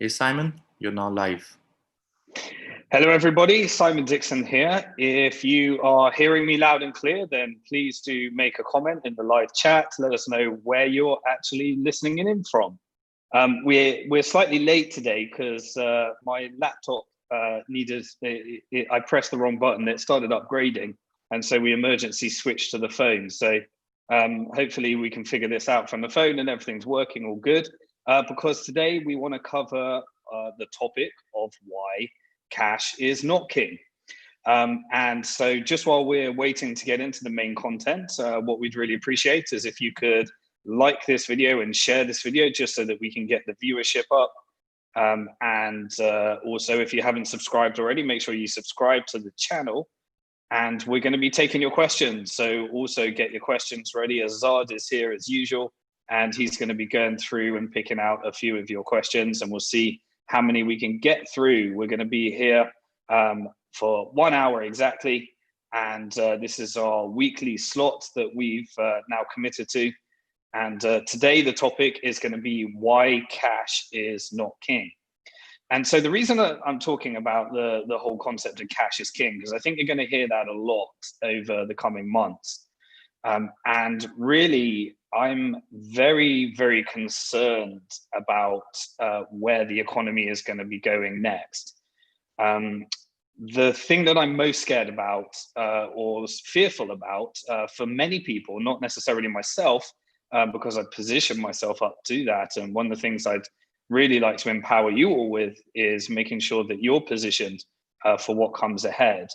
Hey Simon, you're now live. Hello everybody, Simon Dixon here. If you are hearing me loud and clear, then please do make a comment in the live chat. Let us know where you're actually listening in from. We're slightly late today because my laptop I pressed the wrong button. It started upgrading, and so we emergency switched to the phone. So hopefully we can figure this out from the phone and everything's working all good. Because today we want to cover the topic of why cash is not king. And so just while we're waiting to get into the main content, what we'd really appreciate is if you could like this video and share this video just so that we can get the viewership up. Also, if you haven't subscribed already, make sure you subscribe to the channel. And we're going to be taking your questions. So also get your questions ready. Azad is here as usual, and he's going to be going through and picking out a few of your questions, and we'll see how many we can get through. We're going to be here for 1 hour exactly. And this is our weekly slot that we've now committed to. And today the topic is going to be why cash is not king. And so the reason that I'm talking about the whole concept of cash is king, because I think you're going to hear that a lot over the coming months. And really, I'm very, very concerned about where the economy is going to be going next. The thing that I'm most scared about or fearful about for many people, not necessarily myself, because I position myself up to that. And one of the things I'd really like to empower you all with is making sure that you're positioned for what comes ahead.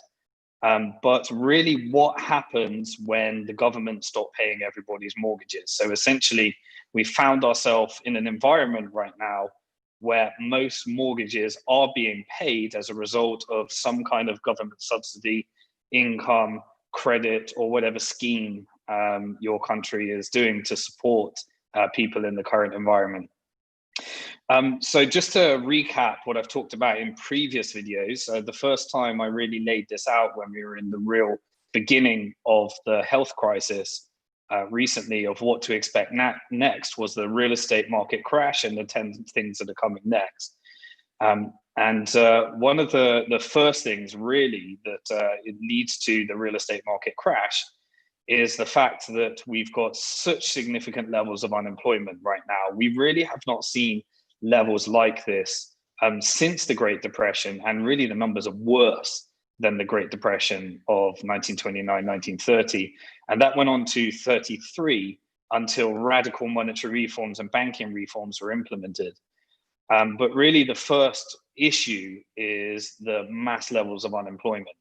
But really, what happens when the government stop paying everybody's mortgages? So essentially, we found ourselves in an environment right now where most mortgages are being paid as a result of some kind of government subsidy, income, credit, or whatever scheme your country is doing to support people in the current environment. So just to recap what I've talked about in previous videos, the first time I really laid this out when we were in the real beginning of the health crisis recently of what to expect next was the real estate market crash and the 10 things that are coming next. One of the first things really that it leads to the real estate market crash is the fact that we've got such significant levels of unemployment right now. We really have not seen levels like this since the Great Depression, and really the numbers are worse than the Great Depression of 1929, 1930. And that went on to 33 until radical monetary reforms and banking reforms were implemented. But really the first issue is the mass levels of unemployment.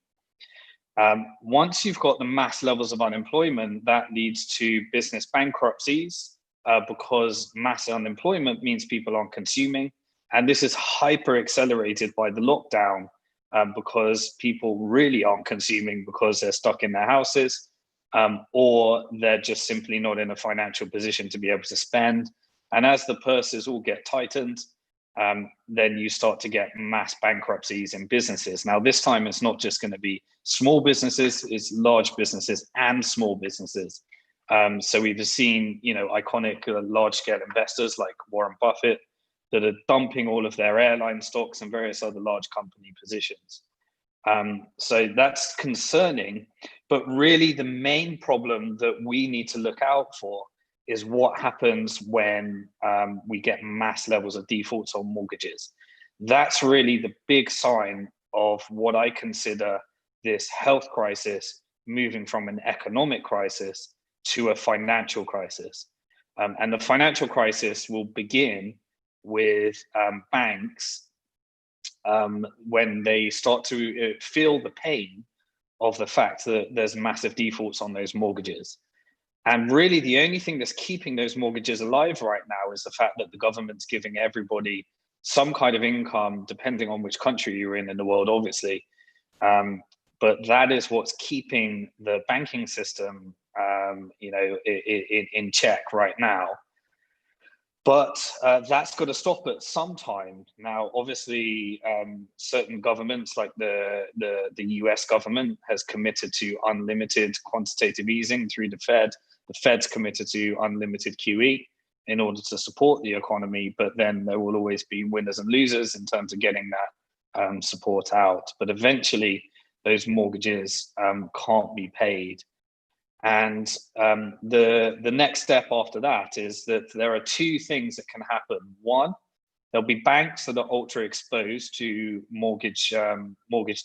Once you've got the mass levels of unemployment, that leads to business bankruptcies because mass unemployment means people aren't consuming. And this is hyper accelerated by the lockdown because people really aren't consuming because they're stuck in their houses or they're just simply not in a financial position to be able to spend. And as the purses all get tightened, then you start to get mass bankruptcies in businesses. Now, this time it's not just going to be small businesses, it's large businesses and small businesses. So we've seen, iconic large-scale investors like Warren Buffett that are dumping all of their airline stocks and various other large company positions. So that's concerning, but really the main problem that we need to look out for is what happens when we get mass levels of defaults on mortgages. That's really the big sign of what I consider this health crisis moving from an economic crisis to a financial crisis. And the financial crisis will begin with banks when they start to feel the pain of the fact that there's massive defaults on those mortgages. And really the only thing that's keeping those mortgages alive right now is the fact that the government's giving everybody some kind of income, depending on which country you're in the world, obviously. But that is what's keeping the banking system, in check right now. But that's got to stop at some time. Now, obviously, certain governments like the US government has committed to unlimited quantitative easing through the Fed. The Fed's committed to unlimited QE. in order to support the economy, but then there will always be winners and losers in terms of getting that support out. But eventually, those mortgages can't be paid. And the next step after that is that there are two things that can happen. One, there'll be banks that are ultra exposed to mortgage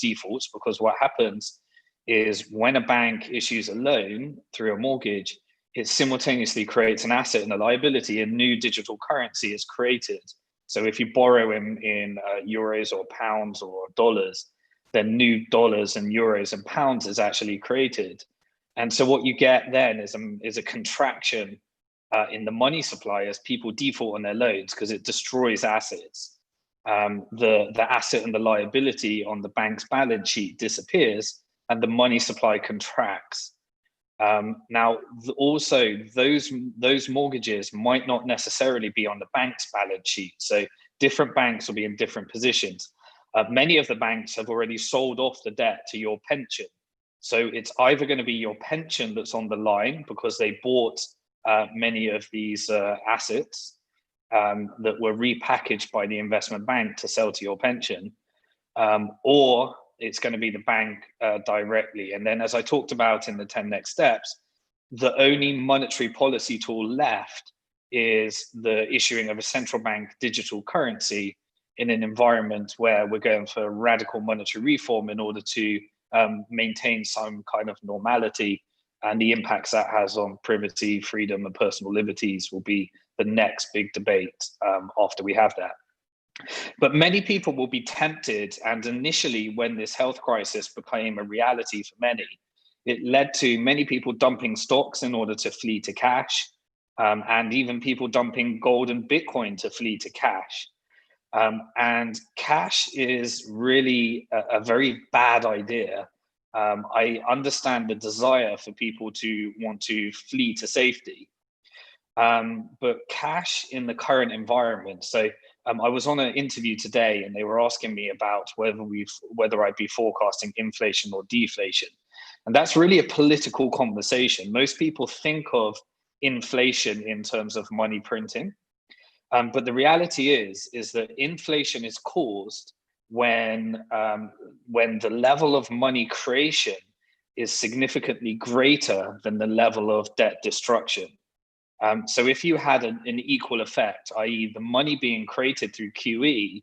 defaults, because what happens is when a bank issues a loan through a mortgage, it simultaneously creates an asset and a liability. A new digital currency is created. So if you borrow in euros or pounds or dollars, then new dollars and euros and pounds is actually created. And so what you get then is a contraction in the money supply as people default on their loans, because it destroys assets. The asset and the liability on the bank's balance sheet disappears and the money supply contracts. Now, also those mortgages might not necessarily be on the bank's balance sheet. So different banks will be in different positions. Many of the banks have already sold off the debt to your pension. So it's either going to be your pension that's on the line because they bought many of these assets that were repackaged by the investment bank to sell to your pension, or it's going to be the bank directly. And then, as I talked about in the 10 next steps, the only monetary policy tool left is the issuing of a central bank digital currency in an environment where we're going for radical monetary reform in order to maintain some kind of normality. And the impacts that has on privacy, freedom, and personal liberties will be the next big debate after we have that. But many people will be tempted, and initially when this health crisis became a reality for many, it led to many people dumping stocks in order to flee to cash, and even people dumping gold and Bitcoin to flee to cash. And cash is really a very bad idea. I understand the desire for people to want to flee to safety, but cash in the current environment. So I was on an interview today, and they were asking me about whether I'd be forecasting inflation or deflation, and that's really a political conversation. Most people think of inflation in terms of money printing, but the reality is that inflation is caused when the level of money creation is significantly greater than the level of debt destruction. So if you had an equal effect, i.e. the money being created through QE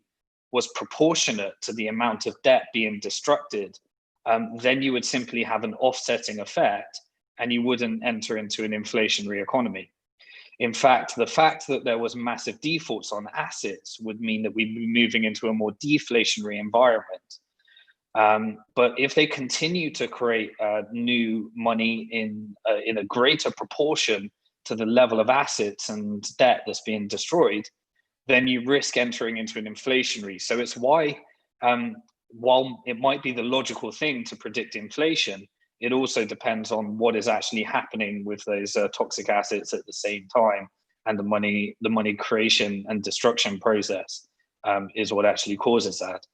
was proportionate to the amount of debt being destructed, then you would simply have an offsetting effect and you wouldn't enter into an inflationary economy. In fact, the fact that there was massive defaults on assets would mean that we'd be moving into a more deflationary environment. But if they continue to create new money in a greater proportion to the level of assets and debt that's being destroyed, then you risk entering into an inflationary. So it's why, while it might be the logical thing to predict inflation, it also depends on what is actually happening with those toxic assets at the same time, and the money creation and destruction process is what actually causes that.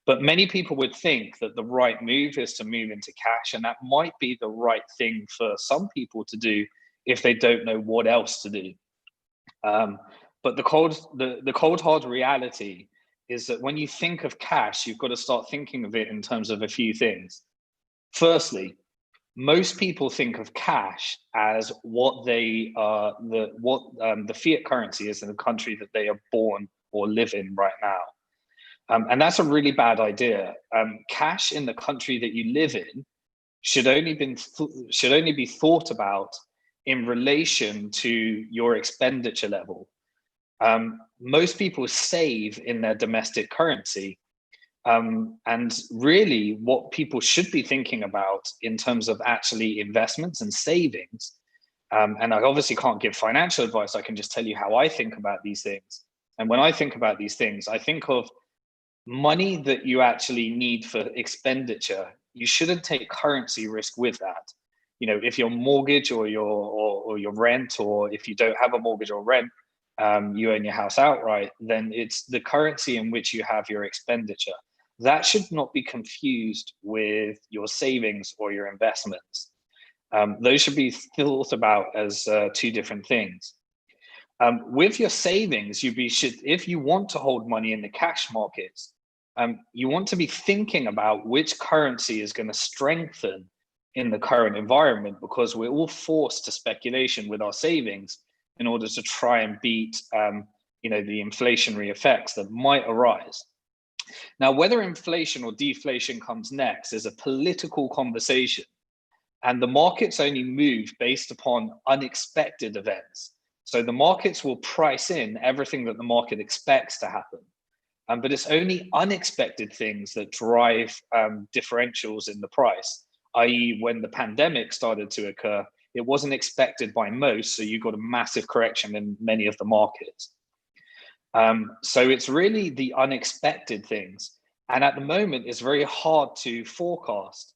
But many people would think that the right move is to move into cash, and that might be the right thing for some people to do if they don't know what else to do. But the cold hard reality is that when you think of cash, you've got to start thinking of it in terms of a few things. Firstly, most people think of cash as what the fiat currency is in the country that they are born or live in right now, and that's a really bad idea. Cash in the country that you live in should only be thought about in relation to your expenditure level. Most people save in their domestic currency. And really what people should be thinking about in terms of actually investments and savings, and I obviously can't give financial advice, I can just tell you how I think about these things. And when I think about these things, I think of money that you actually need for expenditure. You shouldn't take currency risk with that. You know, if your mortgage or your rent, or if you don't have a mortgage or rent, you own your house outright, then it's the currency in which you have your expenditure. That should not be confused with your savings or your investments. Those should be thought about as two different things. With your savings, if you want to hold money in the cash markets, you want to be thinking about which currency is going to strengthen in the current environment, because we're all forced to speculation with our savings in order to try and beat the inflationary effects that might arise. Now, whether inflation or deflation comes next is a political conversation, and the markets only move based upon unexpected events. So the markets will price in everything that the market expects to happen. But it's only unexpected things that drive differentials in the price, i.e. when the pandemic started to occur, it wasn't expected by most, so you got a massive correction in many of the markets. So it's really the unexpected things. And at the moment, it's very hard to forecast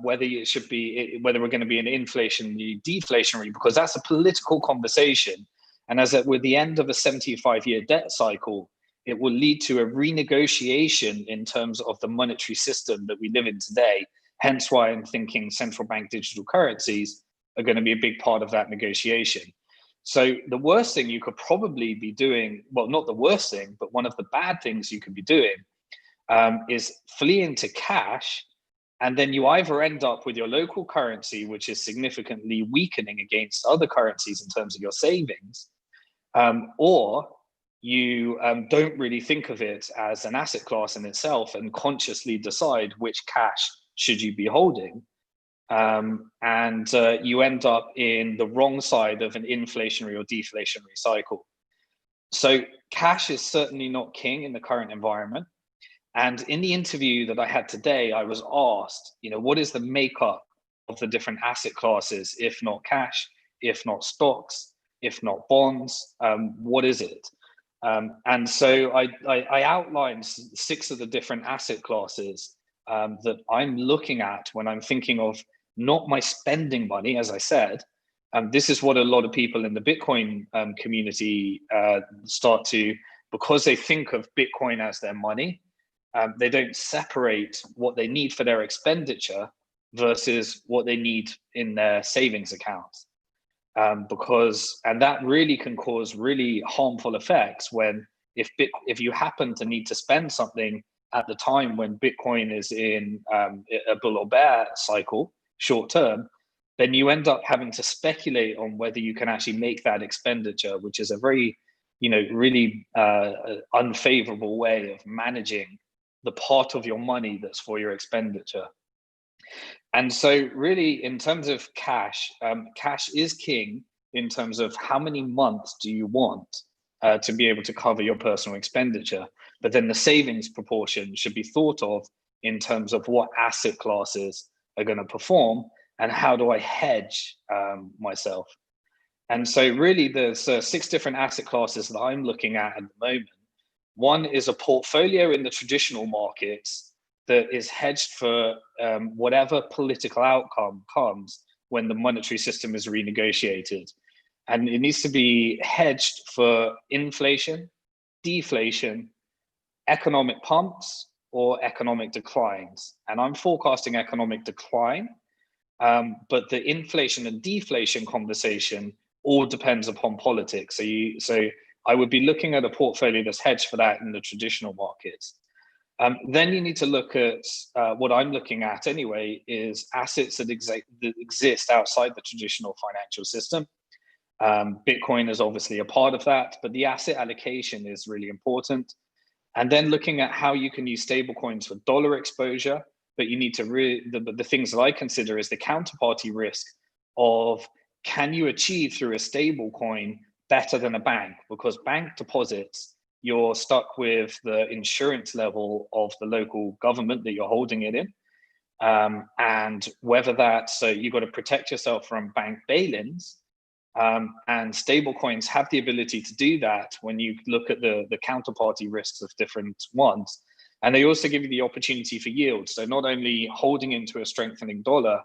whether we're going to be an inflationary, deflationary, because that's a political conversation. And with the end of a 75-year debt cycle, it will lead to a renegotiation in terms of the monetary system that we live in today. Hence why I'm thinking central bank digital currencies are going to be a big part of that negotiation. So the worst thing you could probably be doing, well, not the worst thing, but one of the bad things you could be doing is fleeing to cash. And then you either end up with your local currency, which is significantly weakening against other currencies in terms of your savings, or you don't really think of it as an asset class in itself and consciously decide which cash should you be holding. And you end up in the wrong side of an inflationary or deflationary cycle. So cash is certainly not king in the current environment. And in the interview that I had today, I was asked, what is the makeup of the different asset classes, if not cash, if not stocks, if not bonds, what is it? And so I outlined 6 of the different asset classes that I'm looking at when I'm thinking of not my spending money, as I said. This is what a lot of people in the Bitcoin community start to, because they think of Bitcoin as their money, they don't separate what they need for their expenditure versus what they need in their savings accounts. And that really can cause really harmful effects when if you happen to need to spend something at the time when Bitcoin is in a bull or bear cycle, short term, then you end up having to speculate on whether you can actually make that expenditure, which is a very, really unfavorable way of managing the part of your money that's for your expenditure. And so really, in terms of cash, cash is king in terms of how many months do you want to be able to cover your personal expenditure. But then the savings proportion should be thought of in terms of what asset classes are going to perform and how do I hedge myself. And so really there's 6 different asset classes that I'm looking at the moment. One is a portfolio in the traditional markets that is hedged for whatever political outcome comes when the monetary system is renegotiated. And it needs to be hedged for inflation, deflation, economic pumps, or economic declines. And I'm forecasting economic decline, but the inflation and deflation conversation all depends upon politics. So I would be looking at a portfolio that's hedged for that in the traditional markets. Then you need to look at what I'm looking at anyway is assets that exist outside the traditional financial system. Bitcoin is obviously a part of that, but the asset allocation is really important. And then looking at how you can use stablecoins for dollar exposure, but you need to the things that I consider is the counterparty risk of can you achieve through a stablecoin better than a bank? Because bank deposits, you're stuck with the insurance level of the local government that you're holding it in. And whether so you've got to protect yourself from bank bail-ins. And stablecoins have the ability to do that when you look at the counterparty risks of different ones. And they also give you the opportunity for yield. So not only holding into a strengthening dollar,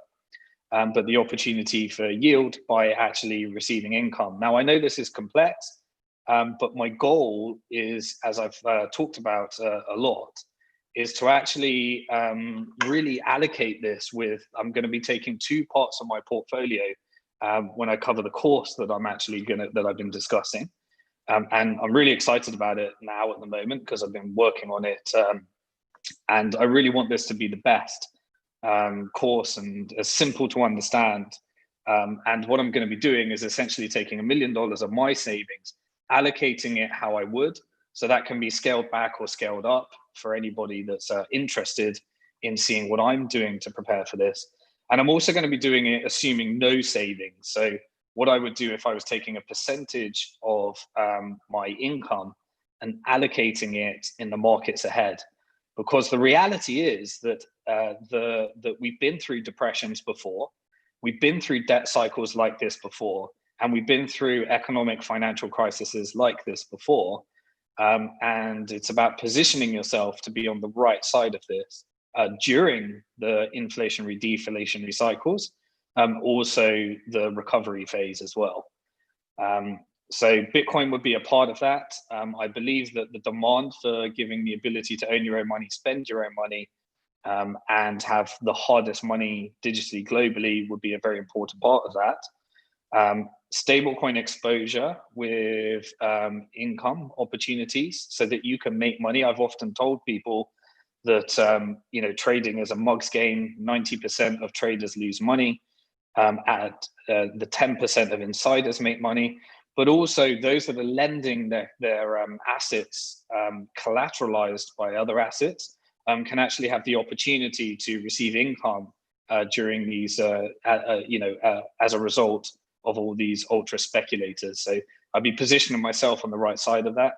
but the opportunity for yield by actually receiving income. Now, I know this is complex, but my goal is, as I've talked about a lot, is to actually really allocate this with, I'm going to be taking 2 parts of my portfolio when I cover the course that I've been discussing. And I'm really excited about it now at the moment because I've been working on it, and I really want this to be the best course and as simple to understand. And what I'm going to be doing is essentially taking $1 million of my savings, allocating it how I would, so that can be scaled back or scaled up for anybody that's interested in seeing what I'm doing to prepare for this. And I'm also going to be doing it assuming no savings. So what I would do if I was taking a percentage of my income and allocating it in the markets ahead. Because the reality is that that we've been through depressions before, we've been through debt cycles like this before, and we've been through economic financial crises like this before. And it's about positioning yourself to be on the right side of this during the inflationary, deflationary cycles, also the recovery phase as well. So Bitcoin would be a part of that. I believe that the demand for giving the ability to own your own money, spend your own money, and have the hardest money digitally globally would be a very important part of that. Stablecoin exposure with income opportunities so that you can make money. I've often told people that trading is a mug's game. 90% of traders lose money. At the 10% of insiders make money, but also those that are lending their assets collateralized by other assets can actually have the opportunity to receive income during these, as a result of all these ultra speculators. So I'd be positioning myself on the right side of that.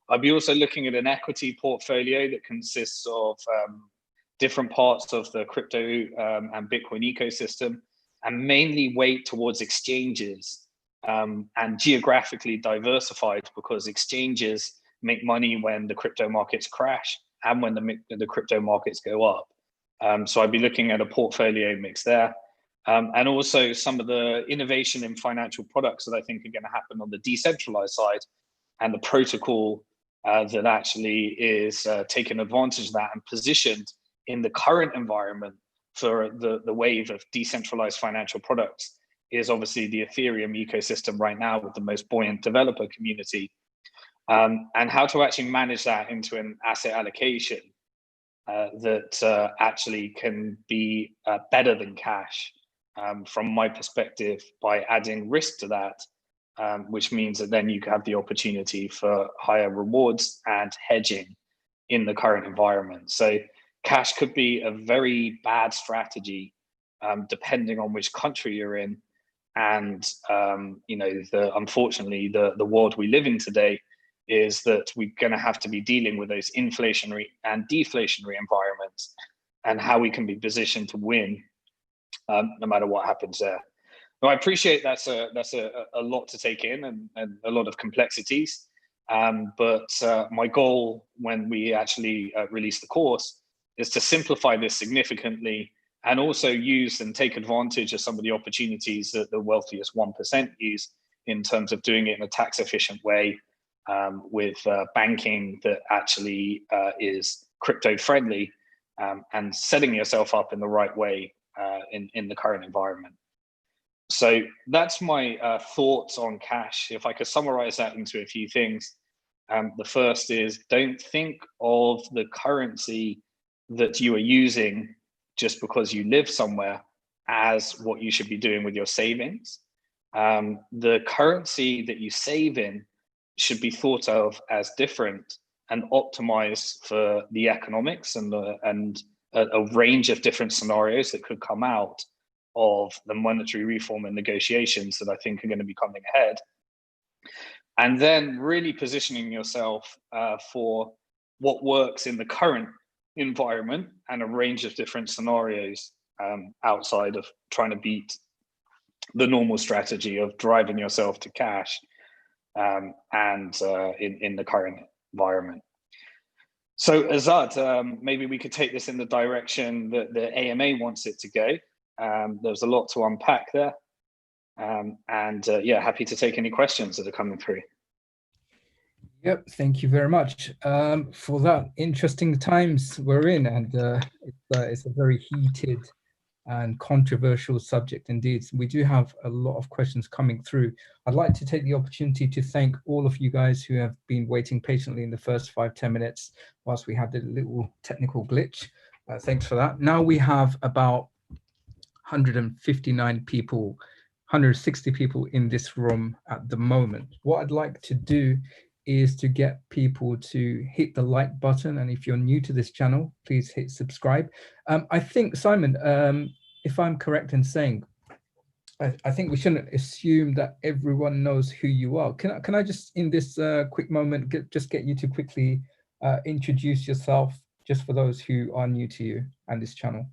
I'd be also looking at an equity portfolio that consists of different parts of the crypto and Bitcoin ecosystem, and mainly weight towards exchanges and geographically diversified, because exchanges make money when the crypto markets crash and when the crypto markets go up. So I'd be looking at a portfolio mix there. And also some of the innovation in financial products that I think are going to happen on the decentralized side, and the protocol that actually is taking advantage of that and positioned in the current environment for the wave of decentralized financial products is obviously the Ethereum ecosystem right now, with the most buoyant developer community, and how to actually manage that into an asset allocation that actually can be better than cash from my perspective, by adding risk to that, which means that then you have the opportunity for higher rewards and hedging in the current environment. So cash could be a very bad strategy depending on which country you're in. And unfortunately, the world we live in today is that we're going to have to be dealing with those inflationary and deflationary environments, and how we can be positioned to win no matter what happens there. Now, I appreciate that's a lot to take in, and a lot of complexities. But my goal when we actually release the course is to simplify this significantly, and also use and take advantage of some of the opportunities that the wealthiest 1% use in terms of doing it in a tax efficient way, with banking that actually is crypto friendly, and setting yourself up in the right way in the current environment. So that's my thoughts on cash. If I could summarize that into a few things, the first is, don't think of the currency that you are using just because you live somewhere as what you should be doing with your savings. The currency that you save in should be thought of as different and optimized for the economics and a range of different scenarios that could come out of the monetary reform and negotiations that I think are going to be coming ahead. And then really positioning yourself for what works in the current environment and a range of different scenarios outside of trying to beat the normal strategy of driving yourself to cash and in the current environment. So Azad, maybe we could take this in the direction that the AMA wants it to go. There's a lot to unpack there. Yeah, happy to take any questions that are coming through. Yep, thank you very much for that. Interesting times we're in, and it's a very heated and controversial subject indeed. We do have a lot of questions coming through. I'd like to take the opportunity to thank all of you guys who have been waiting patiently in the first 5-10 minutes whilst we had the little technical glitch. Thanks for that. Now we have about 159 people, 160 people in this room at the moment. What I'd like to do is to get people to hit the like button, and if you're new to this channel, please hit subscribe. I think, Simon, if I'm correct in saying, I think we shouldn't assume that everyone knows who you are. Can I just, in this quick moment, get you to quickly introduce yourself, just for those who are new to you and this channel?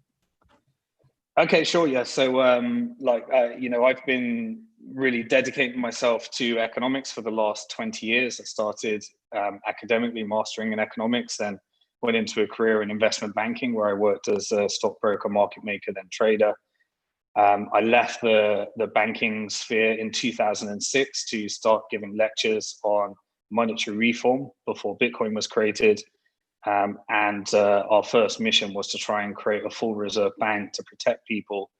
Okay, sure. Yeah. So, I've been really dedicating myself to economics for the last 20 years. I started academically mastering in economics, then went into a career in investment banking where I worked as a stockbroker, market maker, then trader. I left the banking sphere in 2006 to start giving lectures on monetary reform before Bitcoin was created. Our first mission was to try and create a full reserve bank to protect people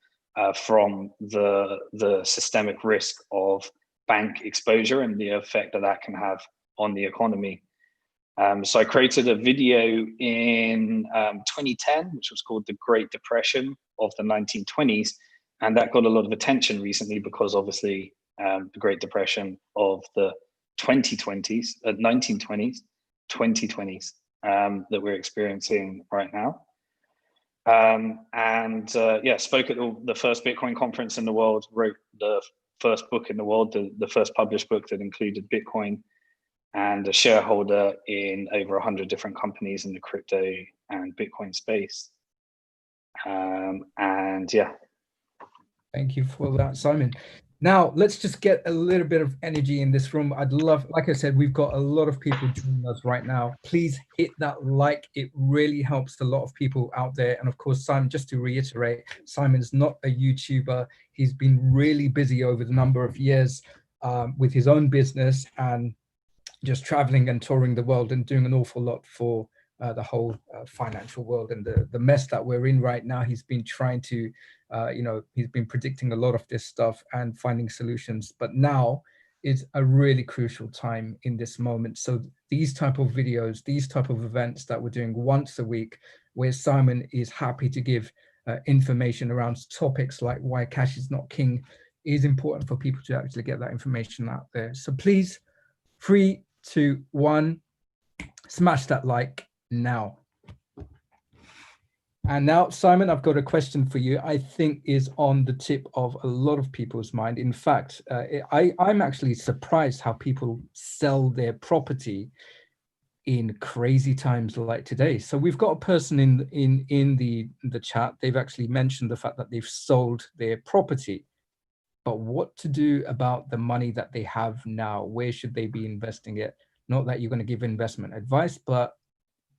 from the systemic risk of bank exposure and the effect that can have on the economy. So I created a video in 2010, which was called The Great Depression of the 1920s. And that got a lot of attention recently because obviously the Great Depression of the 1920s, 2020s. That we're experiencing right now. Spoke at the first Bitcoin conference in the world, wrote the first book in the world, the first published book that included Bitcoin, and a shareholder in over 100 different companies in the crypto and Bitcoin space. Thank you for that, Simon. Now, let's just get a little bit of energy in this room. I'd love, like I said, we've got a lot of people joining us right now. Please hit that like. It really helps a lot of people out there. And of course, Simon, just to reiterate, Simon's not a YouTuber. He's been really busy over the number of years with his own business and just traveling and touring the world and doing an awful lot for the whole financial world and the mess that we're in right now. He's been trying to, he's been predicting a lot of this stuff and finding solutions, but now is a really crucial time in this moment. So these type of videos, these type of events that we're doing once a week, where Simon is happy to give information around topics like why cash is not king, is important for people to actually get that information out there. So please, 3, 2, 1, smash that like now. And now, Simon, I've got a question for you. I think is on the tip of a lot of people's mind. In fact, I'm actually surprised how people sell their property in crazy times like today. So we've got a person in the chat. They've actually mentioned the fact that they've sold their property. But what to do about the money that they have now? Where should they be investing it? Not that you're going to give investment advice, but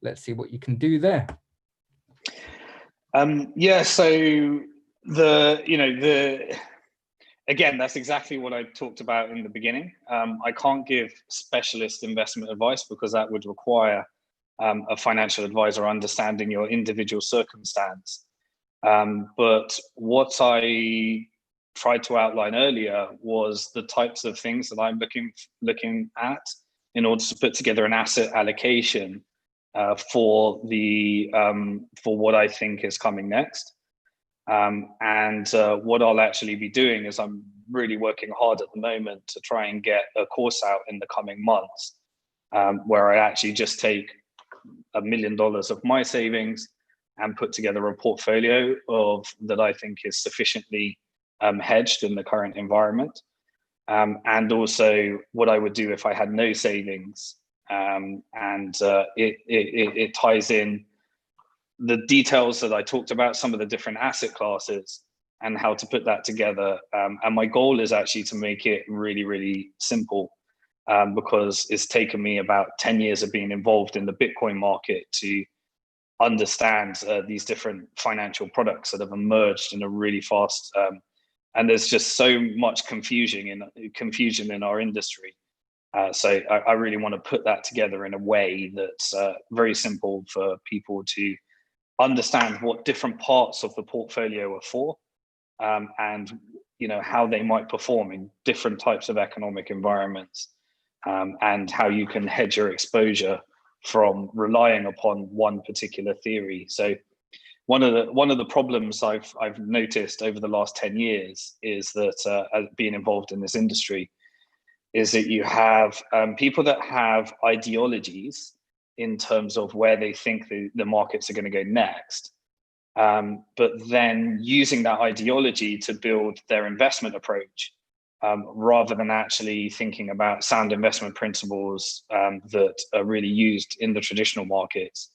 let's see what you can do there. So again, that's exactly what I talked about in the beginning. I can't give specialist investment advice because that would require a financial advisor understanding your individual circumstance. But what I tried to outline earlier was the types of things that I'm looking at in order to put together an asset allocation for what I think is coming next. What I'll actually be doing is I'm really working hard at the moment to try and get a course out in the coming months where I actually just take $1 million of my savings and put together a portfolio that I think is sufficiently hedged in the current environment. And also what I would do if I had no savings. It ties in the details that I talked about, some of the different asset classes and how to put that together. And my goal is actually to make it really, really simple because it's taken me about 10 years of being involved in the Bitcoin market to understand these different financial products that have emerged in a really fast, and there's just so much confusion in our industry. So I really want to put that together in a way that's very simple for people to understand what different parts of the portfolio are for, and how they might perform in different types of economic environments, and how you can hedge your exposure from relying upon one particular theory. So one of the problems I've noticed over the last 10 years is that being involved in this industry is that you have people that have ideologies in terms of where they think the markets are going to go next, but then using that ideology to build their investment approach, rather than actually thinking about sound investment principles that are really used in the traditional markets,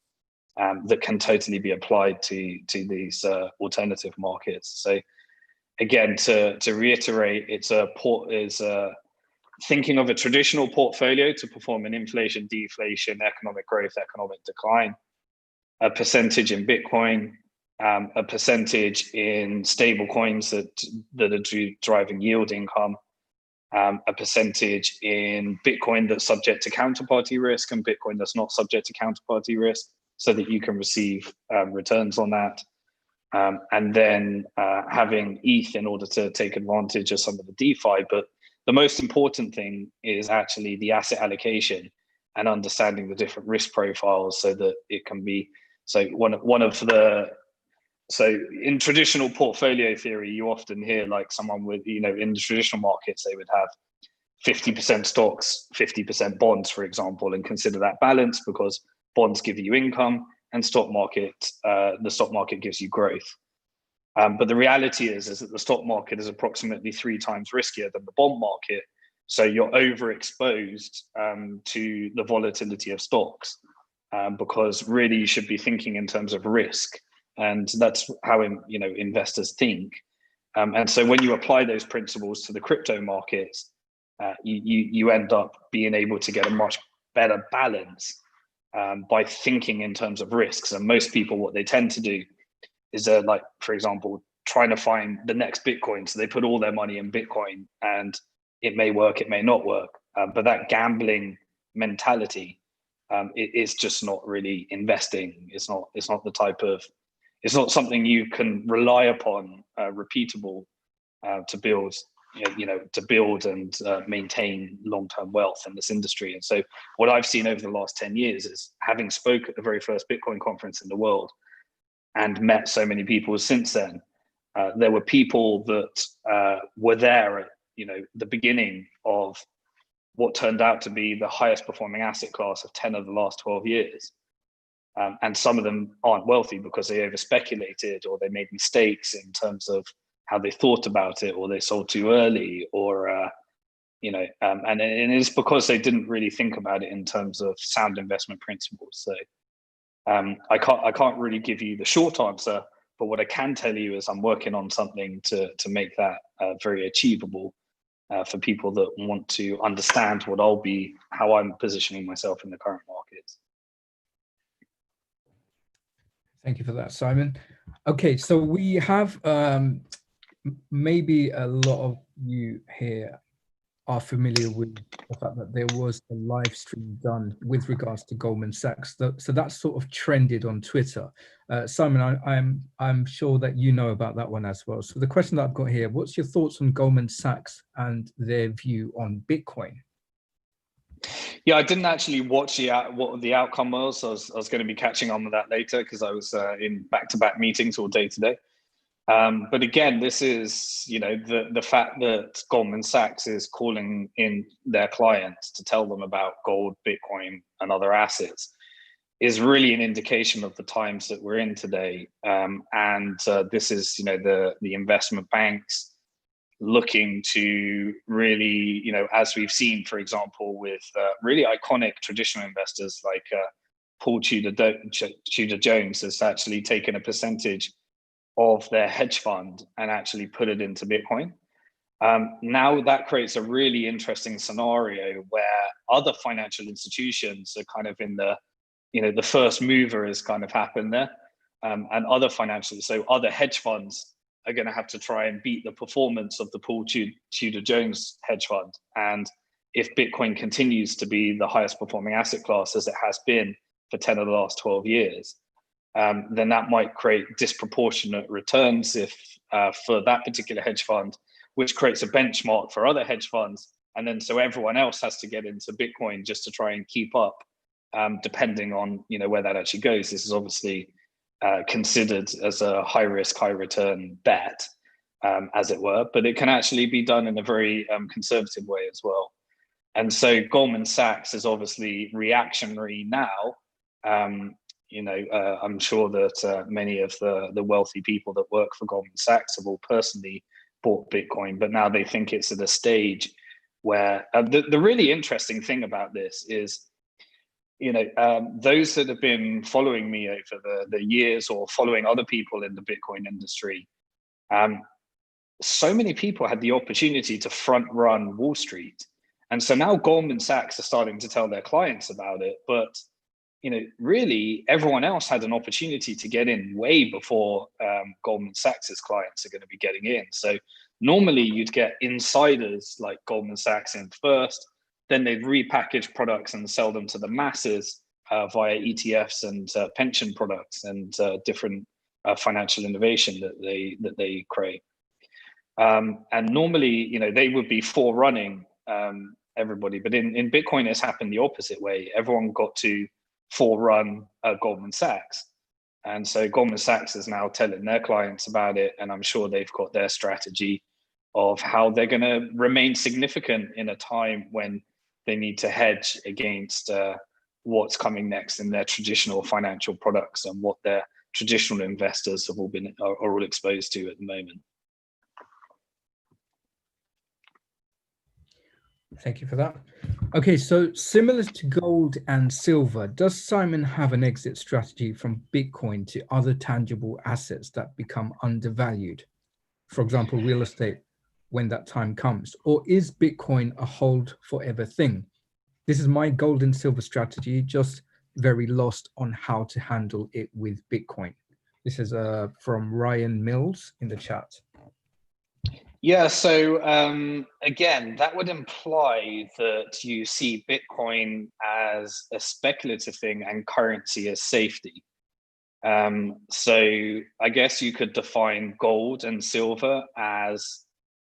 that can totally be applied to these alternative markets. So again, to reiterate, it's thinking of a traditional portfolio to perform an inflation, deflation, economic growth, economic decline, a percentage in Bitcoin, a percentage in stable coins that are driving yield income, a percentage in Bitcoin that's subject to counterparty risk and Bitcoin that's not subject to counterparty risk, so that you can receive returns on that. And then having ETH in order to take advantage of some of the DeFi. But the most important thing is actually the asset allocation and understanding the different risk profiles, so that it can be, so so in traditional portfolio theory, you often hear like someone with, in the traditional markets, they would have 50% stocks, 50% bonds, for example, and consider that balance because bonds give you income and the stock market gives you growth. But the reality is that the stock market is approximately 3 times riskier than the bond market. So you're overexposed to the volatility of stocks, because really you should be thinking in terms of risk. And that's how investors think. And so when you apply those principles to the crypto markets, you end up being able to get a much better balance by thinking in terms of risks. And most people, what they tend to do is like, for example, trying to find the next Bitcoin. So they put all their money in Bitcoin, and it may work, it may not work. But that gambling mentality, it is just not really investing. It's not the type of, it's not something you can rely upon, repeatable, to build, to build and maintain long-term wealth in this industry. And so what I've seen over the last 10 years is, having spoke at the very first Bitcoin conference in the world and met so many people since then, there were people that were there at the beginning of what turned out to be the highest performing asset class of 10 of the last 12 years. And some of them aren't wealthy because they over speculated, or they made mistakes in terms of how they thought about it, or they sold too early, or and it's because they didn't really think about it in terms of sound investment principles. So I can't really give you the short answer, but what I can tell you is I'm working on something to make that very achievable for people that want to understand how I'm positioning myself in the current markets. Thank you for that, Simon. Okay, so we have maybe a lot of you here are familiar with the fact that there was a live stream done with regards to Goldman Sachs. So that sort of trended on Twitter. Simon, I'm sure that you know about that one as well. So the question that I've got here, what's your thoughts on Goldman Sachs and their view on Bitcoin? Yeah, I didn't actually watch what the outcome was. I was going to be catching on with that later because I was in back-to-back meetings all day today. But again, this is, the fact that Goldman Sachs is calling in their clients to tell them about gold, Bitcoin, and other assets is really an indication of the times that we're in today. And this is, the investment banks looking to really, as we've seen, for example, with really iconic traditional investors like Paul Tudor Jones has actually taken a percentage of their hedge fund and actually put it into Bitcoin. Now that creates a really interesting scenario where other financial institutions are kind of in the first mover has kind of happened there, and other hedge funds are going to have to try and beat the performance of the Paul Tudor Jones hedge fund. And if Bitcoin continues to be the highest performing asset class as it has been for 10 of the last 12 years, then that might create disproportionate returns if for that particular hedge fund, which creates a benchmark for other hedge funds. And then so everyone else has to get into Bitcoin just to try and keep up, depending on where that actually goes. This is obviously considered as a high risk, high return bet, as it were, but it can actually be done in a very conservative way as well. And so Goldman Sachs is obviously reactionary now. I'm sure that many of the wealthy people that work for Goldman Sachs have all personally bought Bitcoin, but now they think it's at a stage where the really interesting thing about this is, those that have been following me over the years or following other people in the Bitcoin industry, so many people had the opportunity to front run Wall Street. And so now Goldman Sachs are starting to tell their clients about it, but really everyone else had an opportunity to get in way before Goldman Sachs's clients are going to be getting in. So normally you'd get insiders like Goldman Sachs in first, then they'd repackage products and sell them to the masses via ETFs and pension products and different financial innovation that they create. And normally, they would be forerunning everybody, but in Bitcoin, it's happened the opposite way. Everyone got to forerun Goldman Sachs. And so Goldman Sachs is now telling their clients about it. And I'm sure they've got their strategy of how they're going to remain significant in a time when they need to hedge against what's coming next in their traditional financial products and what their traditional investors are all exposed to at the moment. Thank you for that. Okay, so similar to gold and silver, does Simon have an exit strategy from Bitcoin to other tangible assets that become undervalued? For example, real estate, when that time comes? Or is Bitcoin a hold forever thing? This is my gold and silver strategy, just very lost on how to handle it with Bitcoin. This is from Ryan Mills in the chat. Yeah, so again, that would imply that you see Bitcoin as a speculative thing and currency as safety. So I guess you could define gold and silver as,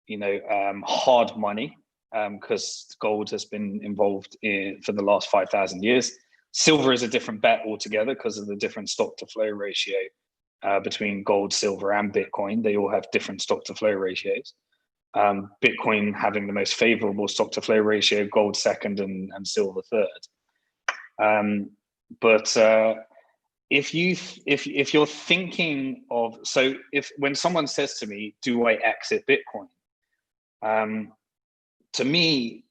hard money, because gold has been involved for the last 5,000 years. Silver is a different bet altogether because of the different stock to flow ratio. Between gold, silver, and Bitcoin. They all have different stock to flow ratios. Bitcoin having the most favorable stock to flow ratio, gold second, and silver third. But if you're thinking of, so when someone says to me, "Do I exit Bitcoin?" To me,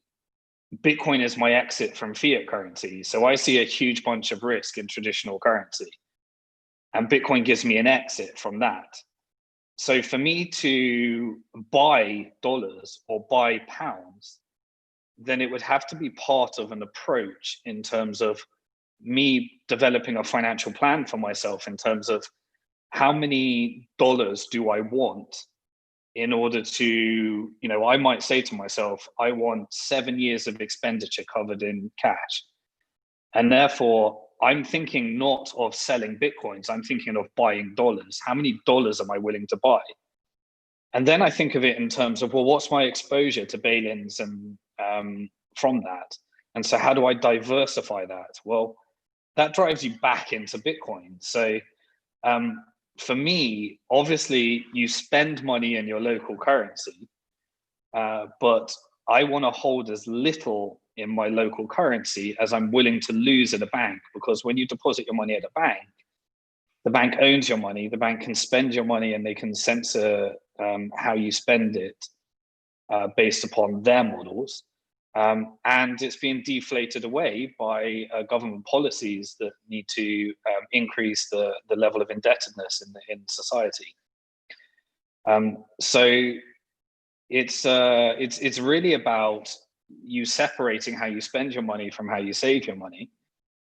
Bitcoin is my exit from fiat currency. So I see a huge bunch of risk in traditional currency. And Bitcoin gives me an exit from that. So for me to buy dollars or buy pounds, then it would have to be part of an approach in terms of me developing a financial plan for myself in terms of how many dollars do I want in order to, I might say to myself, I want 7 years of expenditure covered in cash. And therefore, I'm thinking not of selling Bitcoins, I'm thinking of buying dollars. How many dollars am I willing to buy? And then I think of it in terms of, well, what's my exposure to bail-ins and from that? And so how do I diversify that? Well, that drives you back into Bitcoin. So for me, obviously you spend money in your local currency, but I want to hold as little in my local currency as I'm willing to lose at a bank, because when you deposit your money at a bank, the bank owns your money, the bank can spend your money and they can censor how you spend it based upon their models. And it's being deflated away by government policies that need to increase the level of indebtedness in society. So it's really about you separating how you spend your money from how you save your money.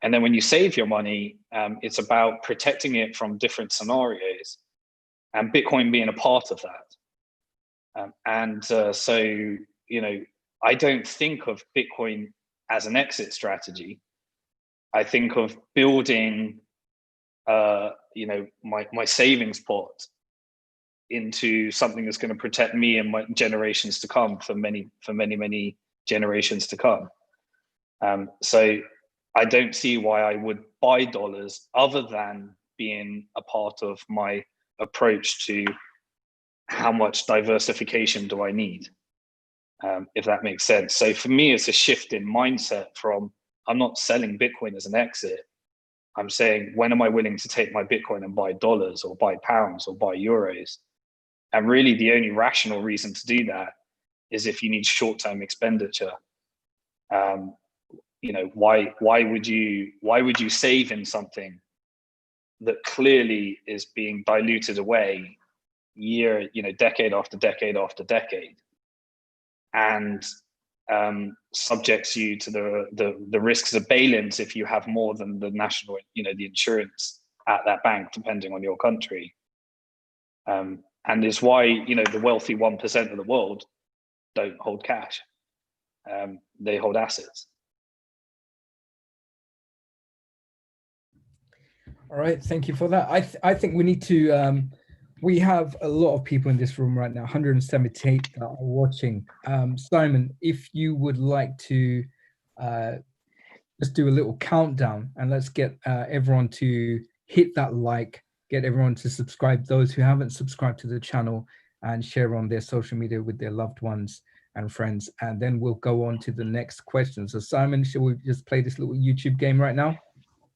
And then when you save your money, it's about protecting it from different scenarios, and Bitcoin being a part of that. So, I don't think of Bitcoin as an exit strategy. I think of building you know, my savings pot into something that's going to protect me and my generations to come for many generations to come. So I don't see why I would buy dollars other than being a part of my approach to how much diversification do I need, if that makes sense. So for me, it's a shift in mindset from, I'm not selling Bitcoin as an exit. I'm saying, when am I willing to take my Bitcoin and buy dollars or buy pounds or buy euros? And really the only rational reason to do that is if you need short-term expenditure. You know, why would you save in something that clearly is being diluted away decade after decade after decade, and subjects you to the risks of bail-ins if you have more than the national, the insurance at that bank, depending on your country. And is why, the wealthy 1% of the world don't hold cash. They hold assets. All right, thank you for that. I think we need to, we have a lot of people in this room right now, 178 that are watching. Simon, if you would like to just do a little countdown, and let's get everyone to hit that like, get everyone to subscribe, those who haven't subscribed to the channel, and share on their social media with their loved ones and friends, and then we'll go on to the next question. So Simon, shall we just play this little YouTube game right now?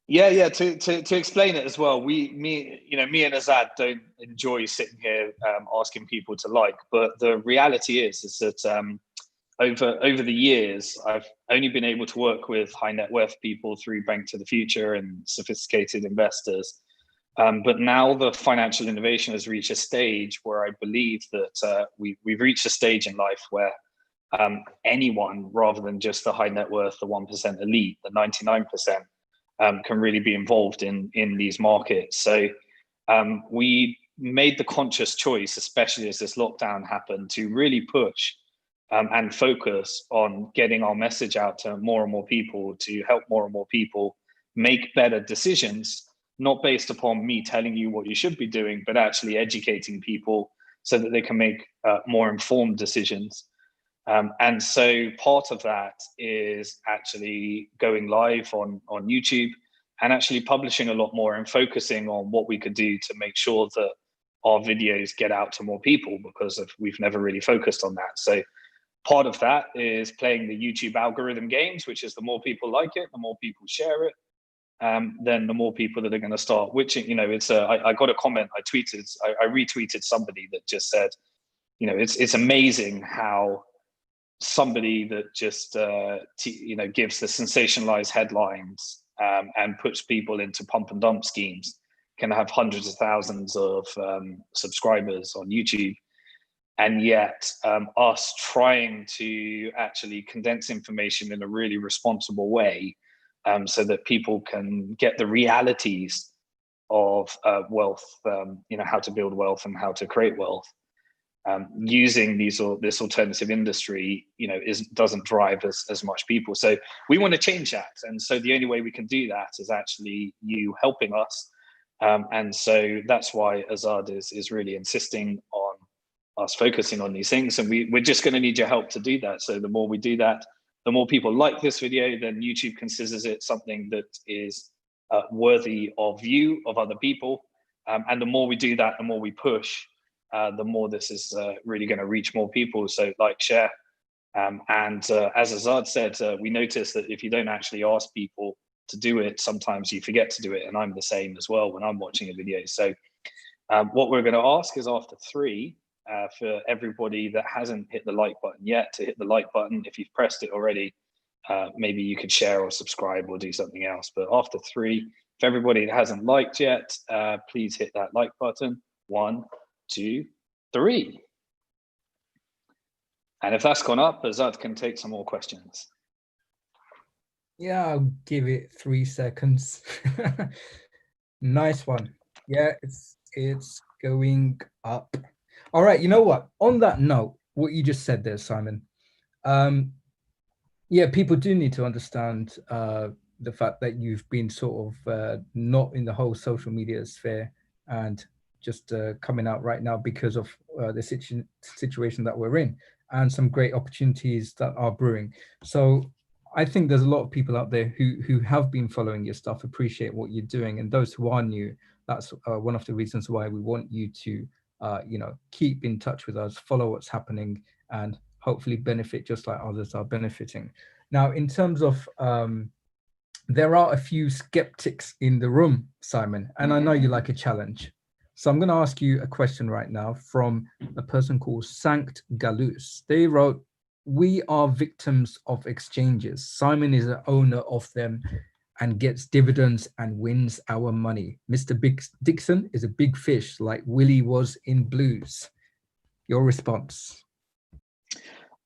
Yeah. To explain it as well, me and Azad don't enjoy sitting here asking people to like, but the reality is that over the years, I've only been able to work with high net worth people through Bank to the Future and sophisticated investors. But now the financial innovation has reached a stage where I believe that we've reached a stage in life where anyone, rather than just the high net worth, the 1% elite, the 99%, can really be involved in these markets. So we made the conscious choice, especially as this lockdown happened, to really push and focus on getting our message out to more and more people, to help more and more people make better decisions, not based upon me telling you what you should be doing, but actually educating people so that they can make more informed decisions. And so part of that is actually going live on YouTube and actually publishing a lot more and focusing on what we could do to make sure that our videos get out to more people, because we've never really focused on that. So part of that is playing the YouTube algorithm games, which is the more people like it, the more people share it, then the more people that are going to start witching. I got a comment, I retweeted somebody that just said, it's amazing how somebody that just gives the sensationalized headlines and puts people into pump and dump schemes can have hundreds of thousands of subscribers on YouTube, and yet us trying to actually condense information in a really responsible way, so that people can get the realities of wealth, how to build wealth and how to create wealth. Using this alternative industry, doesn't drive as much people. So we want to change that, and so the only way we can do that is actually you helping us. And so that's why Azad is really insisting on us focusing on these things, and we're just going to need your help to do that. So the more we do that, the more people like this video, then YouTube considers it something that is worthy of view of other people, and the more we do that, the more we push, the more this is really going to reach more people. So like, share, and as Azad said, we notice that if you don't actually ask people to do it, sometimes you forget to do it, and I'm the same as well when I'm watching a video. So what we're going to ask is, after 3, for everybody that hasn't hit the like button yet, to hit the like button. If you've pressed it already, maybe you could share or subscribe or do something else. But after 3, if everybody that hasn't liked yet, please hit that like button. 1, 2, 3. And if that's gone up, Azad can take some more questions. Yeah, I'll give it 3 seconds. Nice one. Yeah, it's going up. All right, you know what? On that note, what you just said there, Simon, yeah, people do need to understand the fact that you've been sort of not in the whole social media sphere and just coming out right now because of the situation that we're in, and some great opportunities that are brewing. So I think there's a lot of people out there who have been following your stuff, appreciate what you're doing, and those who are new, that's one of the reasons why we want you to keep in touch with us, follow what's happening, and hopefully benefit just like others are benefiting. Now, in terms of there are a few skeptics in the room, Simon, and I know you like a challenge. So I'm going to ask you a question right now from a person called Sankt Galus. They wrote, "We are victims of exchanges. Simon is an owner of them and gets dividends and wins our money. Mr. Dixon is a big fish like Willie was in Blues." Your response?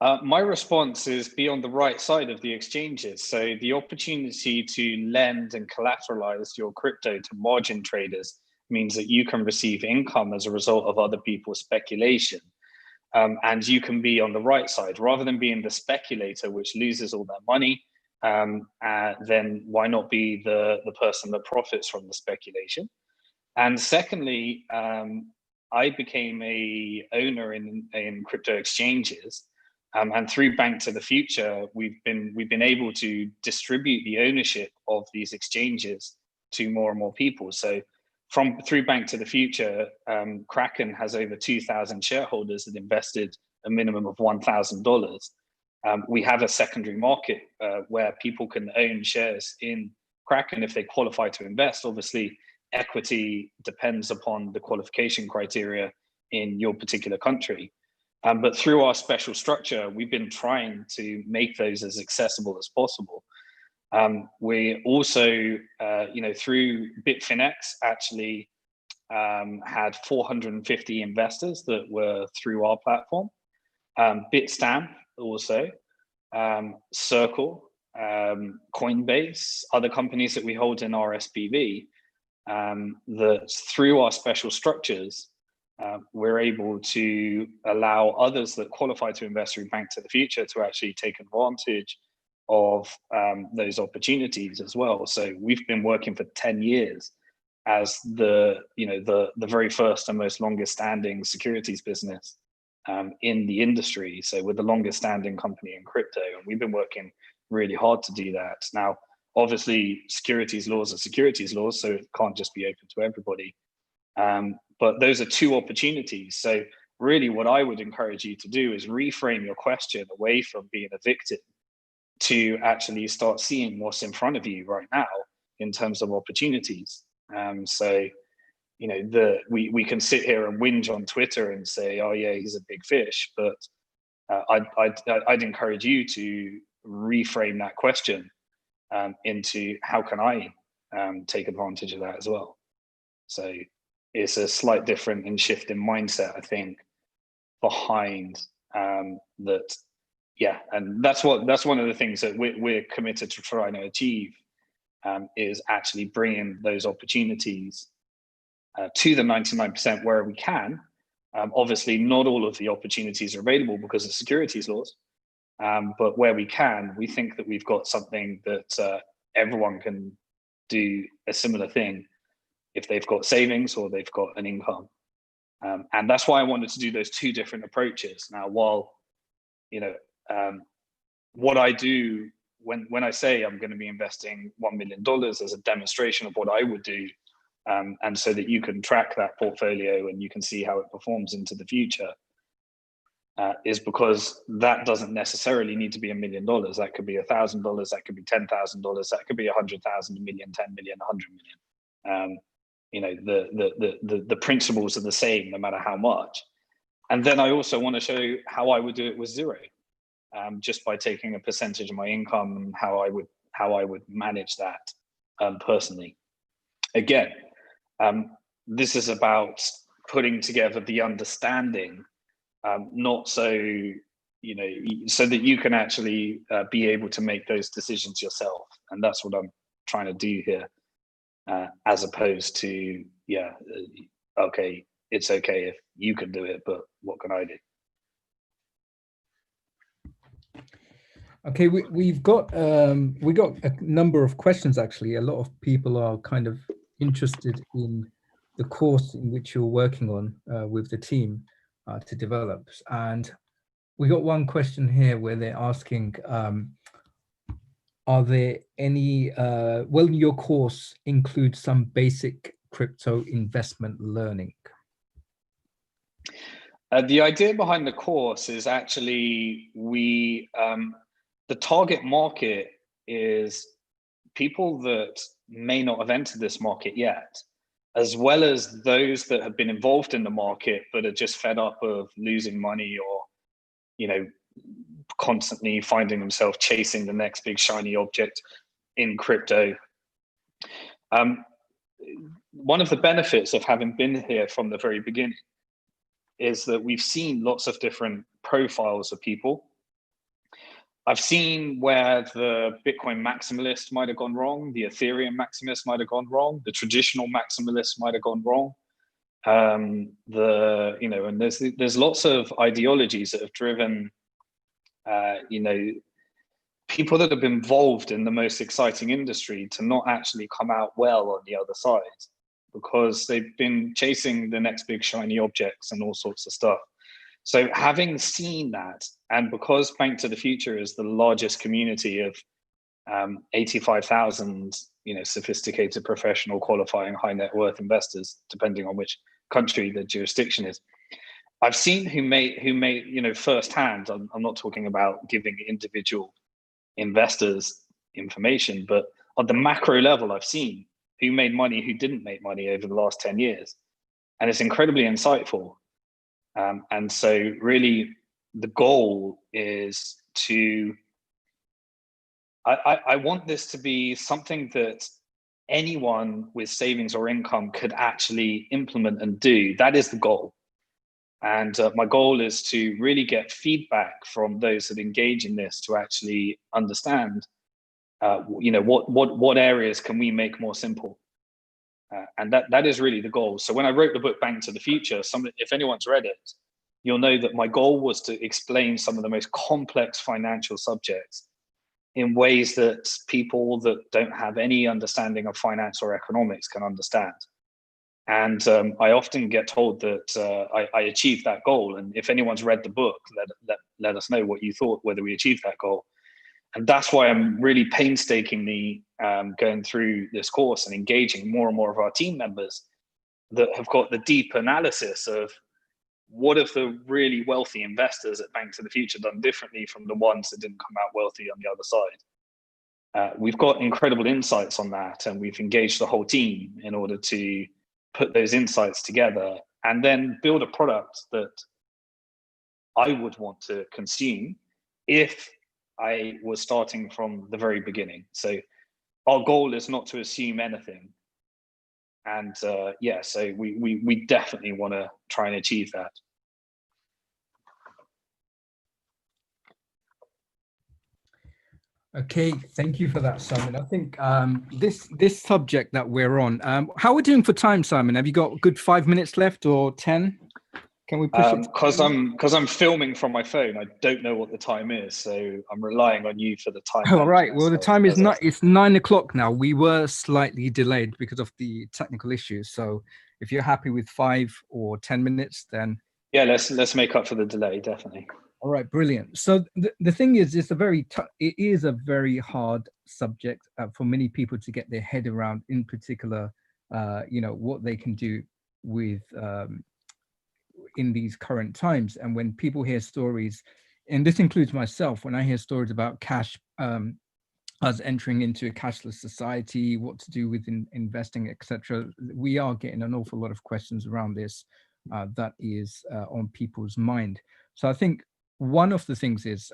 My response is be on the right side of the exchanges. So the opportunity to lend and collateralize your crypto to margin traders means that you can receive income as a result of other people's speculation. And you can be on the right side rather than being the speculator, which loses all that money. Then why not be the person that profits from the speculation? And secondly, I became a owner in crypto exchanges. And through Bank to the Future, we've been able to distribute the ownership of these exchanges to more and more people. So through Bank to the Future, Kraken has over 2,000 shareholders that invested a minimum of $1,000. We have a secondary market where people can own shares in Kraken if they qualify to invest. Obviously, equity depends upon the qualification criteria in your particular country. But through our special structure, we've been trying to make those as accessible as possible. We also, through Bitfinex, actually had 450 investors that were through our platform. Bitstamp also, Circle, Coinbase, other companies that we hold in our SPV, that through our special structures, we're able to allow others that qualify to invest through Bank to the Future to actually take advantage of those opportunities as well. So we've been working for 10 years as the very first and most longest standing securities business in the industry. So we're the longest standing company in crypto, and we've been working really hard to do that. Now, obviously, securities laws are securities laws, so it can't just be open to everybody. But those are two opportunities. So really what I would encourage you to do is reframe your question away from being a victim to actually start seeing what's in front of you right now in terms of opportunities. We can sit here and whinge on Twitter and say, oh yeah, he's a big fish, but I'd encourage you to reframe that question into how can I take advantage of that as well. So it's a slight different and shift in mindset, I think, behind that. Yeah, and that's one of the things that we're committed to trying to achieve, is actually bringing those opportunities to the 99% where we can. Obviously, not all of the opportunities are available because of securities laws, but where we can, we think that we've got something that everyone can do a similar thing if they've got savings or they've got an income. And that's why I wanted to do those two different approaches. Now, while, what I do when I say I'm going to be investing $1 million as a demonstration of what I would do, and so that you can track that portfolio and you can see how it performs into the future, is because that doesn't necessarily need to be $1 million. That could be $1,000, that could be $10,000, that could be 100,000, 1 million, 10 million, 100 million. The principles are the same no matter how much. And then I also want to show how I would do it with zero, just by taking a percentage of my income and how I would manage that personally. Again, this is about putting together the understanding, not so so that you can actually be able to make those decisions yourself. And that's what I'm trying to do here. As opposed to, okay, it's okay if you can do it, but what can I do? Okay, we got a number of questions actually. A lot of people are kind of interested in the course in which you're working on with the team to develop. And we got one question here where they're asking, are there any, will your course include some basic crypto investment learning? The idea behind the course is actually the target market is people that may not have entered this market yet, as well as those that have been involved in the market but are just fed up of losing money or, you know, constantly finding themselves chasing the next big shiny object in crypto. One of the benefits of having been here from the very beginning is that we've seen lots of different profiles of people. I've seen where the Bitcoin maximalist might have gone wrong, the Ethereum maximalist might have gone wrong, the traditional maximalist might have gone wrong. And there's lots of ideologies that have driven, people that have been involved in the most exciting industry to not actually come out well on the other side, because they've been chasing the next big shiny objects and all sorts of stuff. So having seen that, and because Bank to the Future is the largest community of 85,000, sophisticated, professional, qualifying, high net worth investors, depending on which country the jurisdiction is, I've seen who made firsthand. I'm not talking about giving individual investors information, but on the macro level, I've seen who made money, who didn't make money over the last 10 years. And it's incredibly insightful. And so really the goal is I want this to be something that anyone with savings or income could actually implement and do. That is the goal. And my goal is to really get feedback from those that engage in this to actually understand, what areas can we make more simple? And that is really the goal. So when I wrote the book Bank to the Future, if anyone's read it, you'll know that my goal was to explain some of the most complex financial subjects in ways that people that don't have any understanding of finance or economics can understand. And I often get told that I achieved that goal. And if anyone's read the book, let us know what you thought, whether we achieved that goal. And that's why I'm really painstakingly going through this course and engaging more and more of our team members that have got the deep analysis of what have the really wealthy investors at Bank to the Future done differently from the ones that didn't come out wealthy on the other side. We've got incredible insights on that, and we've engaged the whole team in order to put those insights together and then build a product that I would want to consume if I was starting from the very beginning. So our goal is not to assume anything. And so we definitely want to try and achieve that. Okay, thank you for that, Simon. I think this subject that we're on, how are we doing for time, Simon? Have you got a good 5 minutes left or 10? Can we push it? Because I'm filming from my phone, I don't know what the time is, so I'm relying on you for the time. All right. Well, the time is not. It's 9 o'clock now. We were slightly delayed because of the technical issues. So, if you're happy with 5 or 10 minutes, then yeah, let's make up for the delay, definitely. All right, brilliant. So the thing is, it is a very hard subject for many people to get their head around. In particular, what they can do with in these current times. And when people hear stories, and this includes myself, when I hear stories about cash, us entering into a cashless society, what to do with investing, etc., we are getting an awful lot of questions around this that is on people's mind. So I think one of the things is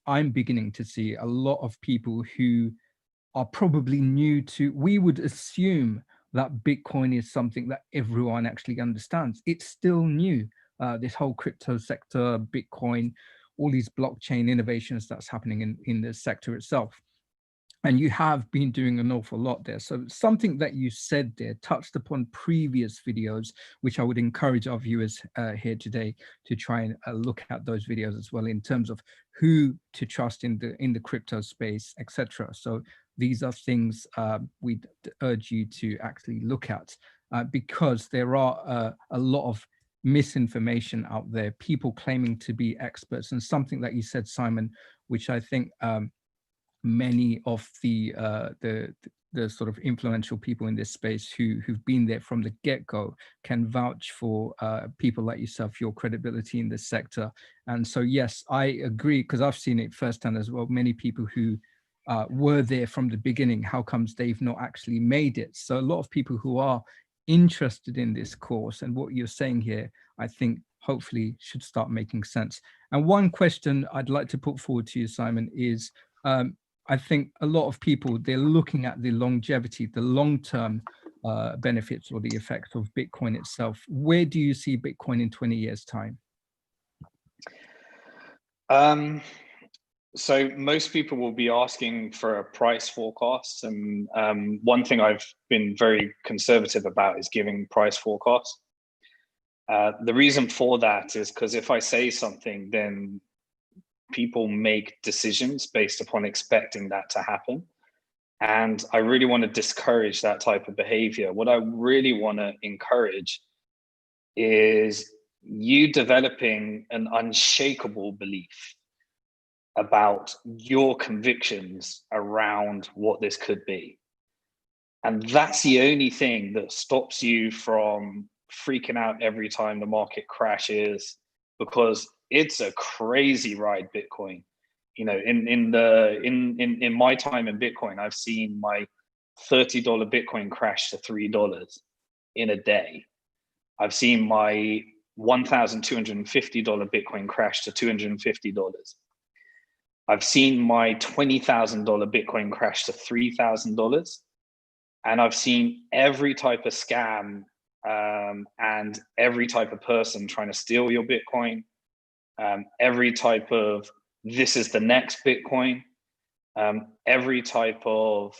I'm beginning to see a lot of people who are probably new to, we would assume that Bitcoin is something that everyone actually understands. It's still new. This whole crypto sector, Bitcoin, all these blockchain innovations that's happening in the sector itself. And you have been doing an awful lot there. So something that you said there touched upon previous videos, which I would encourage our viewers here today to try and look at those videos as well, in terms of who to trust in the crypto space, etc. So these are things we'd urge you to actually look at, because there are a lot of misinformation out there, people claiming to be experts. And something that you said, Simon, which I think many of the sort of influential people in this space who've been there from the get-go can vouch for people like yourself, your credibility in this sector. And so, yes, I agree, because I've seen it firsthand as well. Many people who were there from the beginning, how comes they've not actually made it? So a lot of people who are interested in this course and what you're saying here, I think hopefully should start making sense. And one question I'd like to put forward to you, Simon, is I think a lot of people, they're looking at the longevity, the long-term benefits or the effects of Bitcoin itself. Where do you see Bitcoin in 20 years' time? So most people will be asking for a price forecast. And one thing I've been very conservative about is giving price forecasts. The reason for that is because if I say something, then people make decisions based upon expecting that to happen. And I really want to discourage that type of behavior. What I really want to encourage is you developing an unshakable belief about your convictions around what this could be. And that's the only thing that stops you from freaking out every time the market crashes, because it's a crazy ride, Bitcoin. You know, in my time in Bitcoin, I've seen my $30 Bitcoin crash to $3 in a day. I've seen my $1,250 Bitcoin crash to $250. I've seen my $20,000 Bitcoin crash to $3,000. And I've seen every type of scam and every type of person trying to steal your Bitcoin, every type of this is the next Bitcoin, every type of,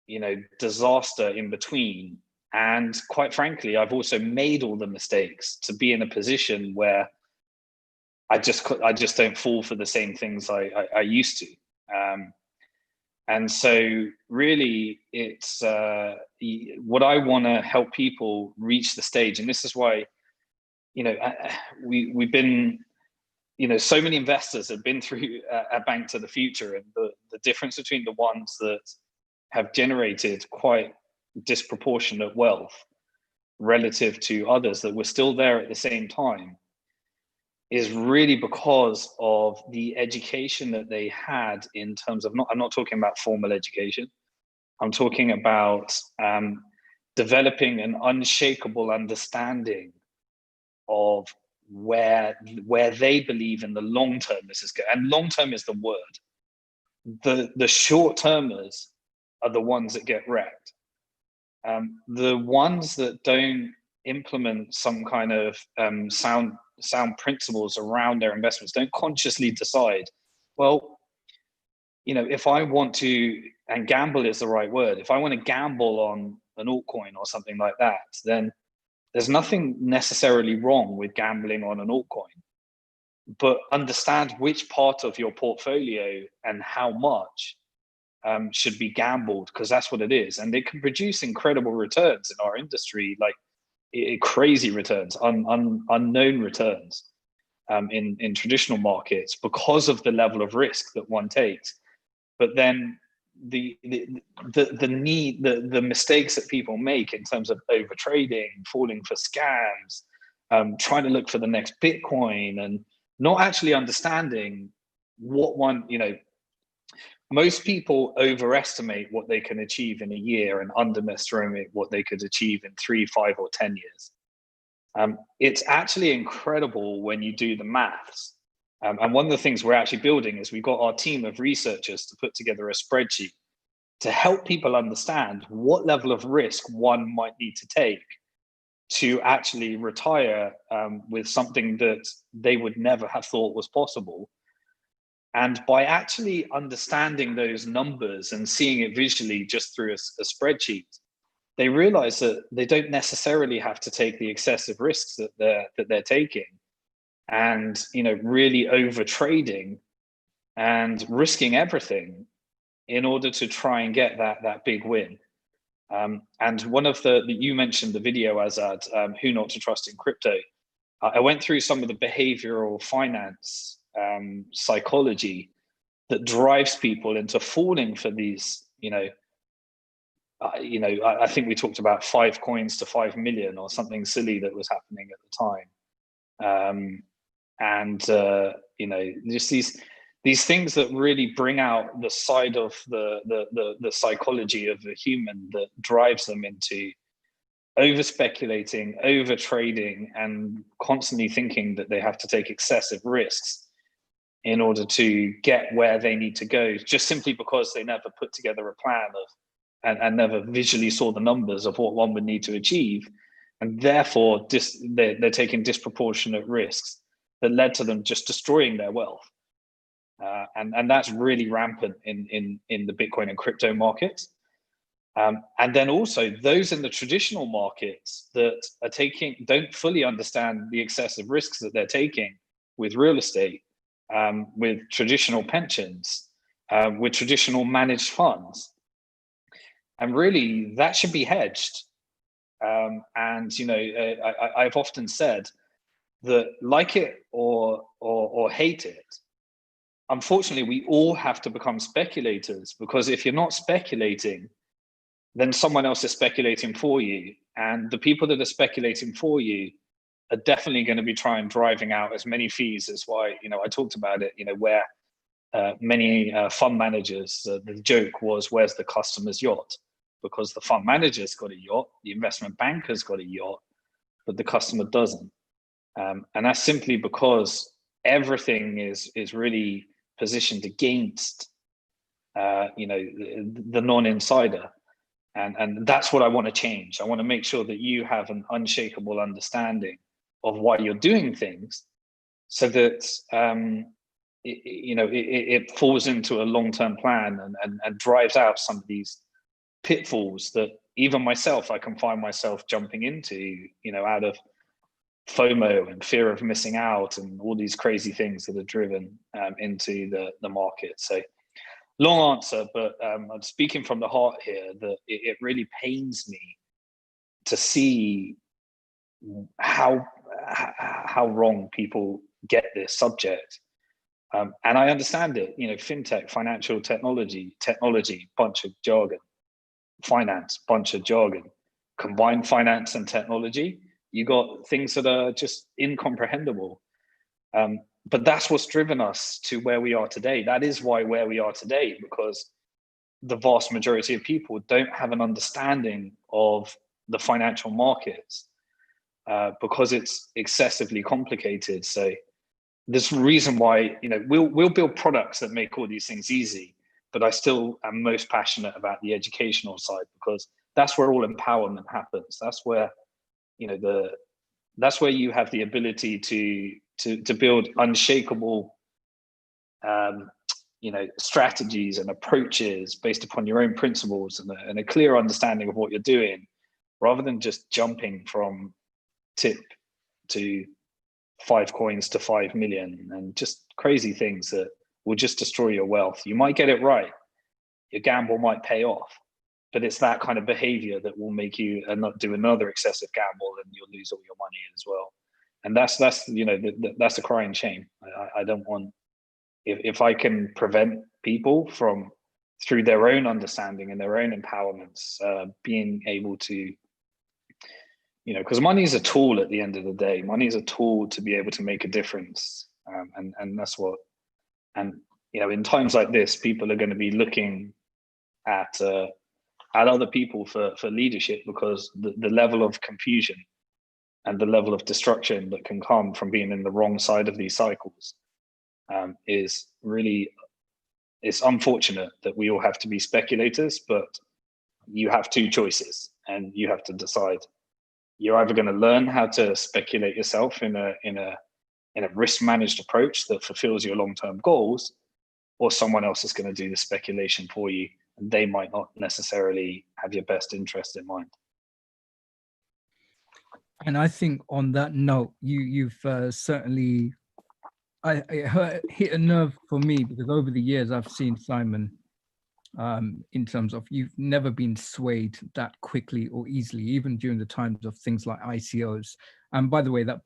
you know, disaster in between. And quite frankly, I've also made all the mistakes to be in a position where I just don't fall for the same things I used to. And so really it's what I want to help people reach the stage. And this is why, you know, we've been, you know, so many investors have been through a Bank to the Future, and the difference between the ones that have generated quite disproportionate wealth relative to others that were still there at the same time is really because of the education that they had in terms of, I'm not talking about formal education. I'm talking about developing an unshakable understanding of where they believe in the long term this is good. And long term is the word. The short termers are the ones that get wrecked. The ones that don't implement some kind of sound principles around their investments, don't consciously decide, well, you know, if I want to, and gamble is the right word, if I want to gamble on an altcoin or something like that, then there's nothing necessarily wrong with gambling on an altcoin, but understand which part of your portfolio and how much should be gambled, because that's what it is. And it can produce incredible returns in our industry, like crazy returns, unknown returns in traditional markets because of the level of risk that one takes. But then the mistakes that people make in terms of over trading, falling for scams, trying to look for the next Bitcoin, and not actually understanding what one, you know, most people overestimate what they can achieve in a year and underestimate what they could achieve in 3, 5, or 10 years. It's actually incredible when you do the maths. And one of the things we're actually building is we've got our team of researchers to put together a spreadsheet to help people understand what level of risk one might need to take to actually retire with something that they would never have thought was possible. And by actually understanding those numbers and seeing it visually just through a spreadsheet, they realize that they don't necessarily have to take the excessive risks that they're taking, and really over trading and risking everything in order to try and get that big win. And one of you mentioned the video, Azad, who not to trust in crypto. I went through some of the behavioral finance psychology that drives people into falling for these, I think we talked about 5 coins to 5 million or something silly that was happening at the time. Just these things that really bring out the side of the psychology of the human that drives them into over speculating, over trading, and constantly thinking that they have to take excessive risks in order to get where they need to go, just simply because they never put together a plan and never visually saw the numbers of what one would need to achieve. And therefore, they're taking disproportionate risks that led to them just destroying their wealth. And that's really rampant in the Bitcoin and crypto markets. And then also those in the traditional markets that don't fully understand the excessive risks that they're taking with real estate, with traditional pensions, with traditional managed funds. And really that should be hedged. I've often said that, like it or hate it, unfortunately, we all have to become speculators, because if you're not speculating, then someone else is speculating for you. And the people that are speculating for you are definitely going to be driving out as many fees as why, I talked about it, where many fund managers, the joke was, where's the customer's yacht? Because the fund manager's got a yacht, the investment banker's got a yacht, but the customer doesn't. And that's simply because everything is really positioned against, the non-insider. And that's what I want to change. I want to make sure that you have an unshakable understanding of why you're doing things, so that it falls into a long-term plan and drives out some of these pitfalls that even myself, I can find myself jumping into, out of FOMO and fear of missing out and all these crazy things that are driven into the market. So long answer, but I'm speaking from the heart here, that it really pains me to see how wrong people get this subject. And I understand it, fintech, financial technology, bunch of jargon, finance, bunch of jargon, combine finance and technology, you got things that are just incomprehensible. But that's what's driven us to where we are today. That is why where we are today, because the vast majority of people don't have an understanding of the financial markets, because it's excessively complicated. So there's a reason why, we'll build products that make all these things easy, but I still am most passionate about the educational side, because that's where all empowerment happens. That's where, that's where you have the ability to build unshakable, strategies and approaches based upon your own principles and a clear understanding of what you're doing, rather than just jumping from tip to 5 coins to 5 million and just crazy things that will just destroy your wealth. You might get it right, your gamble might pay off, but it's that kind of behavior that will make you not do another excessive gamble, and you'll lose all your money as well. And that's a crying shame. I don't want, if I can prevent people from, through their own understanding and their own empowerments, being able to, because money is a tool at the end of the day. Money is a tool to be able to make a difference, and that's what. And in times like this, people are going to be looking at other people for leadership, because the level of confusion and the level of destruction that can come from being in the wrong side of these cycles is really, it's unfortunate that we all have to be speculators, but you have 2 choices and you have to decide. You're either going to learn how to speculate yourself in a risk managed approach that fulfills your long-term goals, or someone else is going to do the speculation for you, and they might not necessarily have your best interest in mind. And I think on that note, you've certainly hit a nerve for me, because over the years I've seen Simon in terms of you've never been swayed that quickly or easily, even during the times of things like ICOs. And by the way, that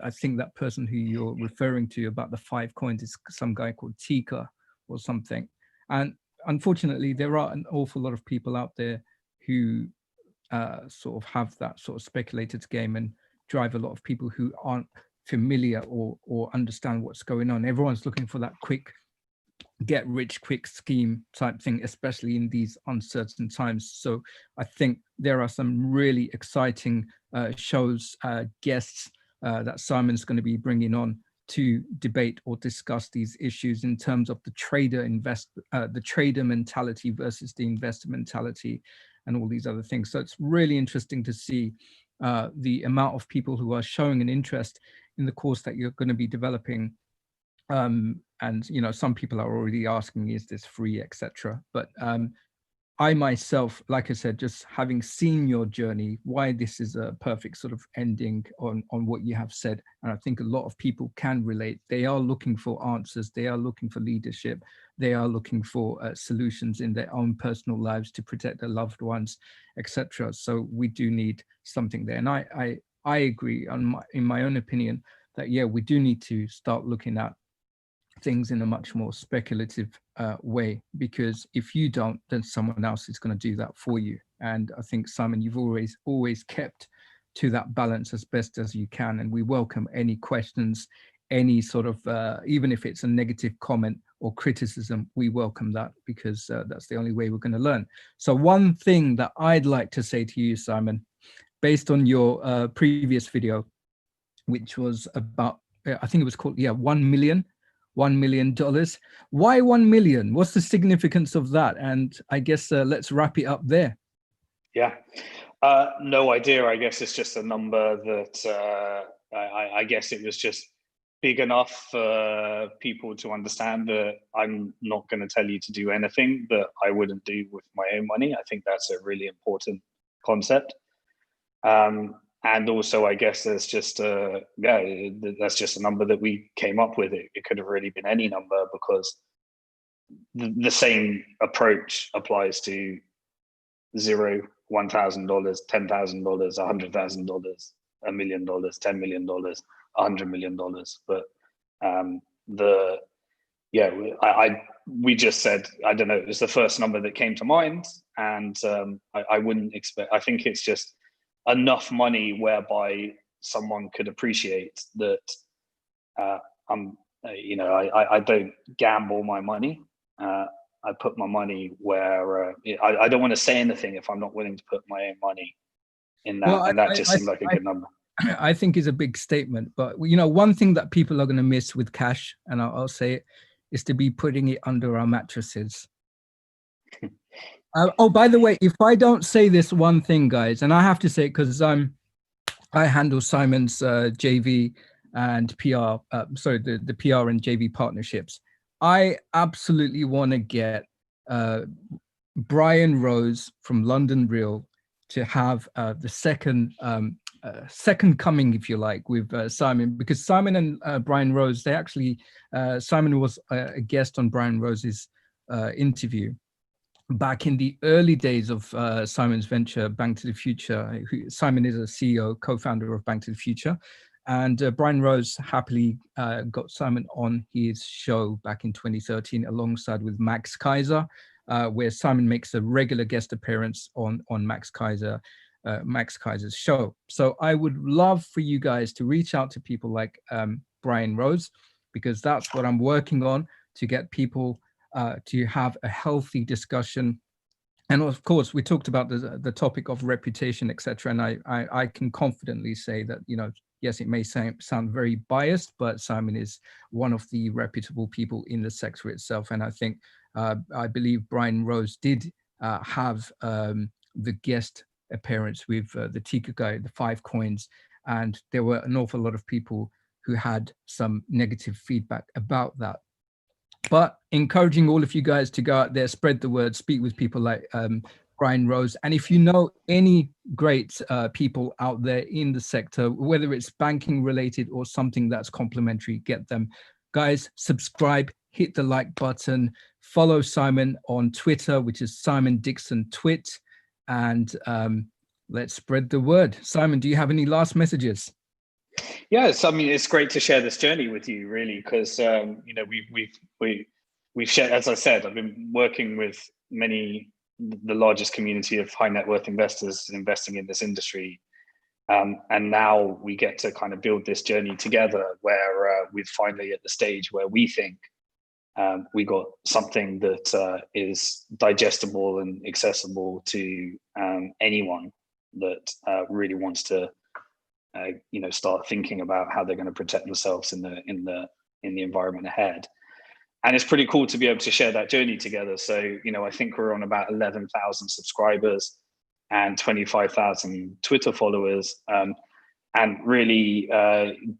I think that person who you're referring to about the 5 coins is some guy called Tika or something. And unfortunately, there are an awful lot of people out there who sort of have that sort of speculated game and drive a lot of people who aren't familiar or understand what's going on. Everyone's looking for that quick get rich quick scheme type thing, especially in these uncertain times. So I think there are some really exciting shows, guests that Simon's going to be bringing on to debate or discuss these issues in terms of the trader mentality versus the investor mentality and all these other things. So it's really interesting to see the amount of people who are showing an interest in the course that you're going to be developing. And you know, some people are already asking, is this free, etc. But I myself, like I said, just having seen your journey, why this is a perfect sort of ending on what you have said. And I think a lot of people can relate. They are looking for answers. They are looking for leadership. They are looking for solutions in their own personal lives to protect their loved ones, etc. So we do need something there. And I agree in my own opinion that, yeah, we do need to start looking at things in a much more speculative way, because if you don't, then someone else is going to do that for you. And I think, Simon, you've always kept to that balance as best as you can, and we welcome any questions, any sort of even if it's a negative comment or criticism, we welcome that, because that's the only way we're going to learn. So one thing that I'd like to say to you, Simon, based on your previous video, which was about, I think it was called, yeah, $1 million. Why 1 million? What's the significance of that? And I guess let's wrap it up there. Yeah, no idea. I guess it's just a number that I guess it was just big enough for people to understand that I'm not going to tell you to do anything that I wouldn't do with my own money. I think that's a really important concept. And also, I guess there's just that's just a number that we came up with. It could have really been any number, because the same approach applies to $0, $1,000, $10,000, $100,000, $1 million, $10 million, $100 million. But we just said, I don't know, it was the first number that came to mind, and I wouldn't expect. I think it's just enough money whereby someone could appreciate that I don't gamble my money. I put my money where I don't want to say anything if I'm not willing to put my own money in that. Well, and that just seemed like a good number. I think is a big statement, but you know, one thing that people are going to miss with cash, and I'll say it, is to be putting it under our mattresses. Oh, by the way, if I don't say this one thing, guys, and I have to say it because I handle Simon's JV and PR, the PR and JV partnerships. I absolutely want to get Brian Rose from London Real to have the second coming, if you like, with Simon, because Simon and Brian Rose, they actually, Simon was a guest on Brian Rose's interview back in the early days of Simon's venture, Bank to the Future. Simon is a CEO, co-founder of Bank to the Future. And Brian Rose happily got Simon on his show back in 2013, alongside with Max Kaiser, where Simon makes a regular guest appearance on Max Kaiser's show. So I would love for you guys to reach out to people like Brian Rose, because that's what I'm working on, to get people to have a healthy discussion. And of course, we talked about the topic of reputation, etc. And I can confidently say that, you know, yes, it may sound very biased, but Simon is one of the reputable people in the sector itself. And I think, I believe Brian Rose did have the guest appearance with the Tika guy, the 5 coins. And there were an awful lot of people who had some negative feedback about that. But encouraging all of you guys to go out there, spread the word, speak with people like Brian Rose. And if you know any great people out there in the sector, whether it's banking related or something that's complementary, get them. Guys, subscribe, hit the like button, follow Simon on Twitter, which is Simon Dixon Twit, and let's spread the word. Simon, do you have any last messages? Yes, I mean, it's great to share this journey with you, really, because you know, we've shared, as I said, I've been working with the largest community of high net worth investors investing in this industry, and now we get to kind of build this journey together, where we're finally at the stage where we think we got something that is digestible and accessible to anyone that really wants to. You know, start thinking about how they're going to protect themselves in the environment ahead. And it's pretty cool to be able to share that journey together. So, you know, I think we're on about 11,000 subscribers and 25,000 Twitter followers, and really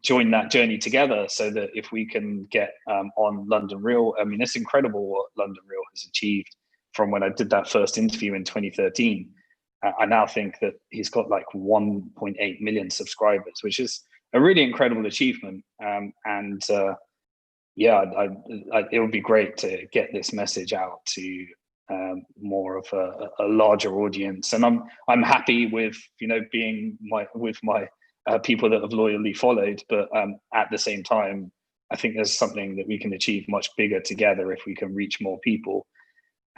join that journey together, so that if we can get on London Real, I mean, it's incredible what London Real has achieved from when I did that first interview in 2013. I now think that he's got like 1.8 million subscribers, which is a really incredible achievement. Yeah, it would be great to get this message out to more of a larger audience. And I'm happy with, you know, being with my people that have loyally followed. But at the same time, I think there's something that we can achieve much bigger together if we can reach more people.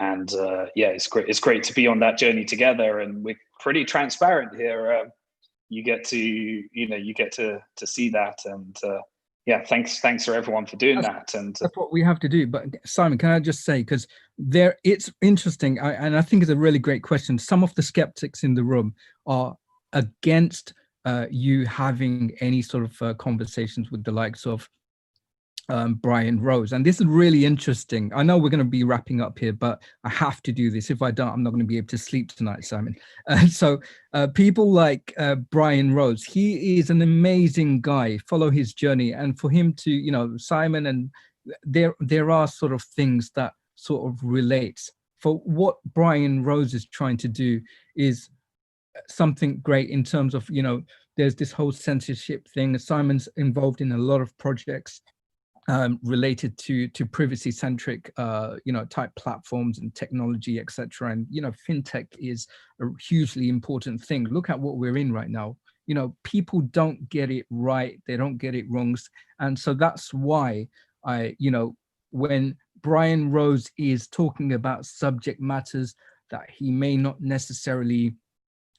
And yeah, it's great. It's great to be on that journey together, and we're pretty transparent here. You get to, you know, you get to see that, and yeah, thanks for everyone for doing that. And that's what we have to do. But Simon, can I just say, because it's interesting, and I think it's a really great question. Some of the skeptics in the room are against you having any sort of conversations with the likes of Brian Rose, and this is really interesting. I know we're going to be wrapping up here, but I have to do this. If I don't, I'm not going to be able to sleep tonight, Simon. So people like Brian Rose, he is an amazing guy. Follow his journey, and for him to, you know, Simon, and there are sort of things that sort of relates. For what Brian Rose is trying to do is something great in terms of, you know, there's this whole censorship thing. Simon's involved in a lot of projects related to privacy centric, you know, type platforms and technology, etc. And, you know, fintech is a hugely important thing. Look at what we're in right now. You know, people don't get it right. They don't get it wrong. And so that's why you know, when Brian Rose is talking about subject matters that he may not necessarily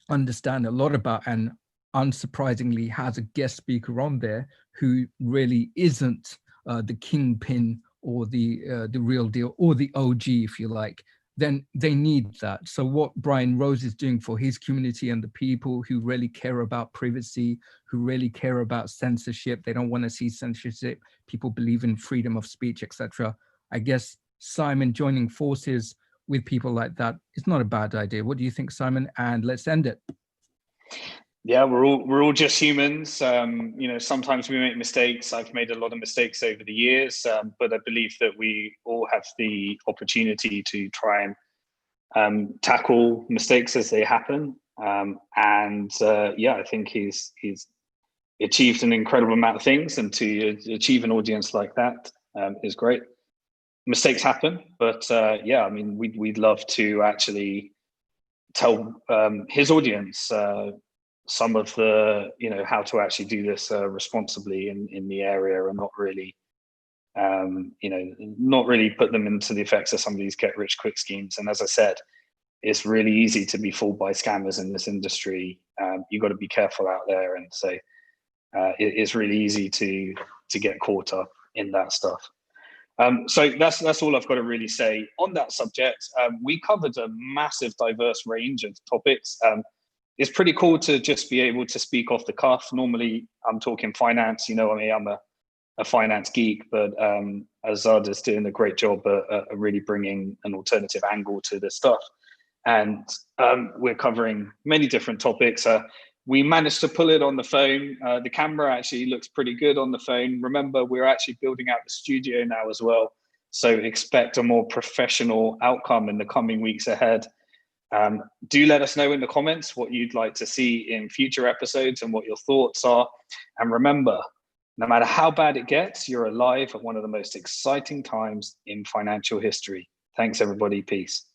understand a lot about, and unsurprisingly has a guest speaker on there who really isn't the kingpin or the real deal or the OG, if you like, then they need that. So what Brian Rose is doing for his community and the people who really care about privacy, who really care about censorship, they don't want to see censorship, people believe in freedom of speech, etc. I guess Simon joining forces with people like that is not a bad idea. What do you think, Simon? And let's end it. Yeah, we're all just humans. You know, sometimes we make mistakes. I've made a lot of mistakes over the years, but I believe that we all have the opportunity to try and tackle mistakes as they happen. Yeah, I think he's achieved an incredible amount of things, and to achieve an audience like that is great. Mistakes happen, but yeah, I mean, we'd love to actually tell his audience some of the, you know, how to actually do this responsibly in the area, and not really, you know, not really put them into the effects of some of these get rich quick schemes. And as I said, it's really easy to be fooled by scammers in this industry. You've got to be careful out there, and so it's really easy to get caught up in that stuff. So that's all I've got to really say on that subject. We covered a massive, diverse range of topics. It's pretty cool to just be able to speak off the cuff. Normally, I'm talking finance. You know, I mean, I'm a finance geek, but Azad is doing a great job at really bringing an alternative angle to this stuff. And we're covering many different topics. We managed to pull it on the phone. The camera actually looks pretty good on the phone. Remember, we're actually building out the studio now as well. So expect a more professional outcome in the coming weeks ahead. Do let us know in the comments what you'd like to see in future episodes and what your thoughts are. And remember, no matter how bad it gets, you're alive at one of the most exciting times in financial history. Thanks, everybody. Peace.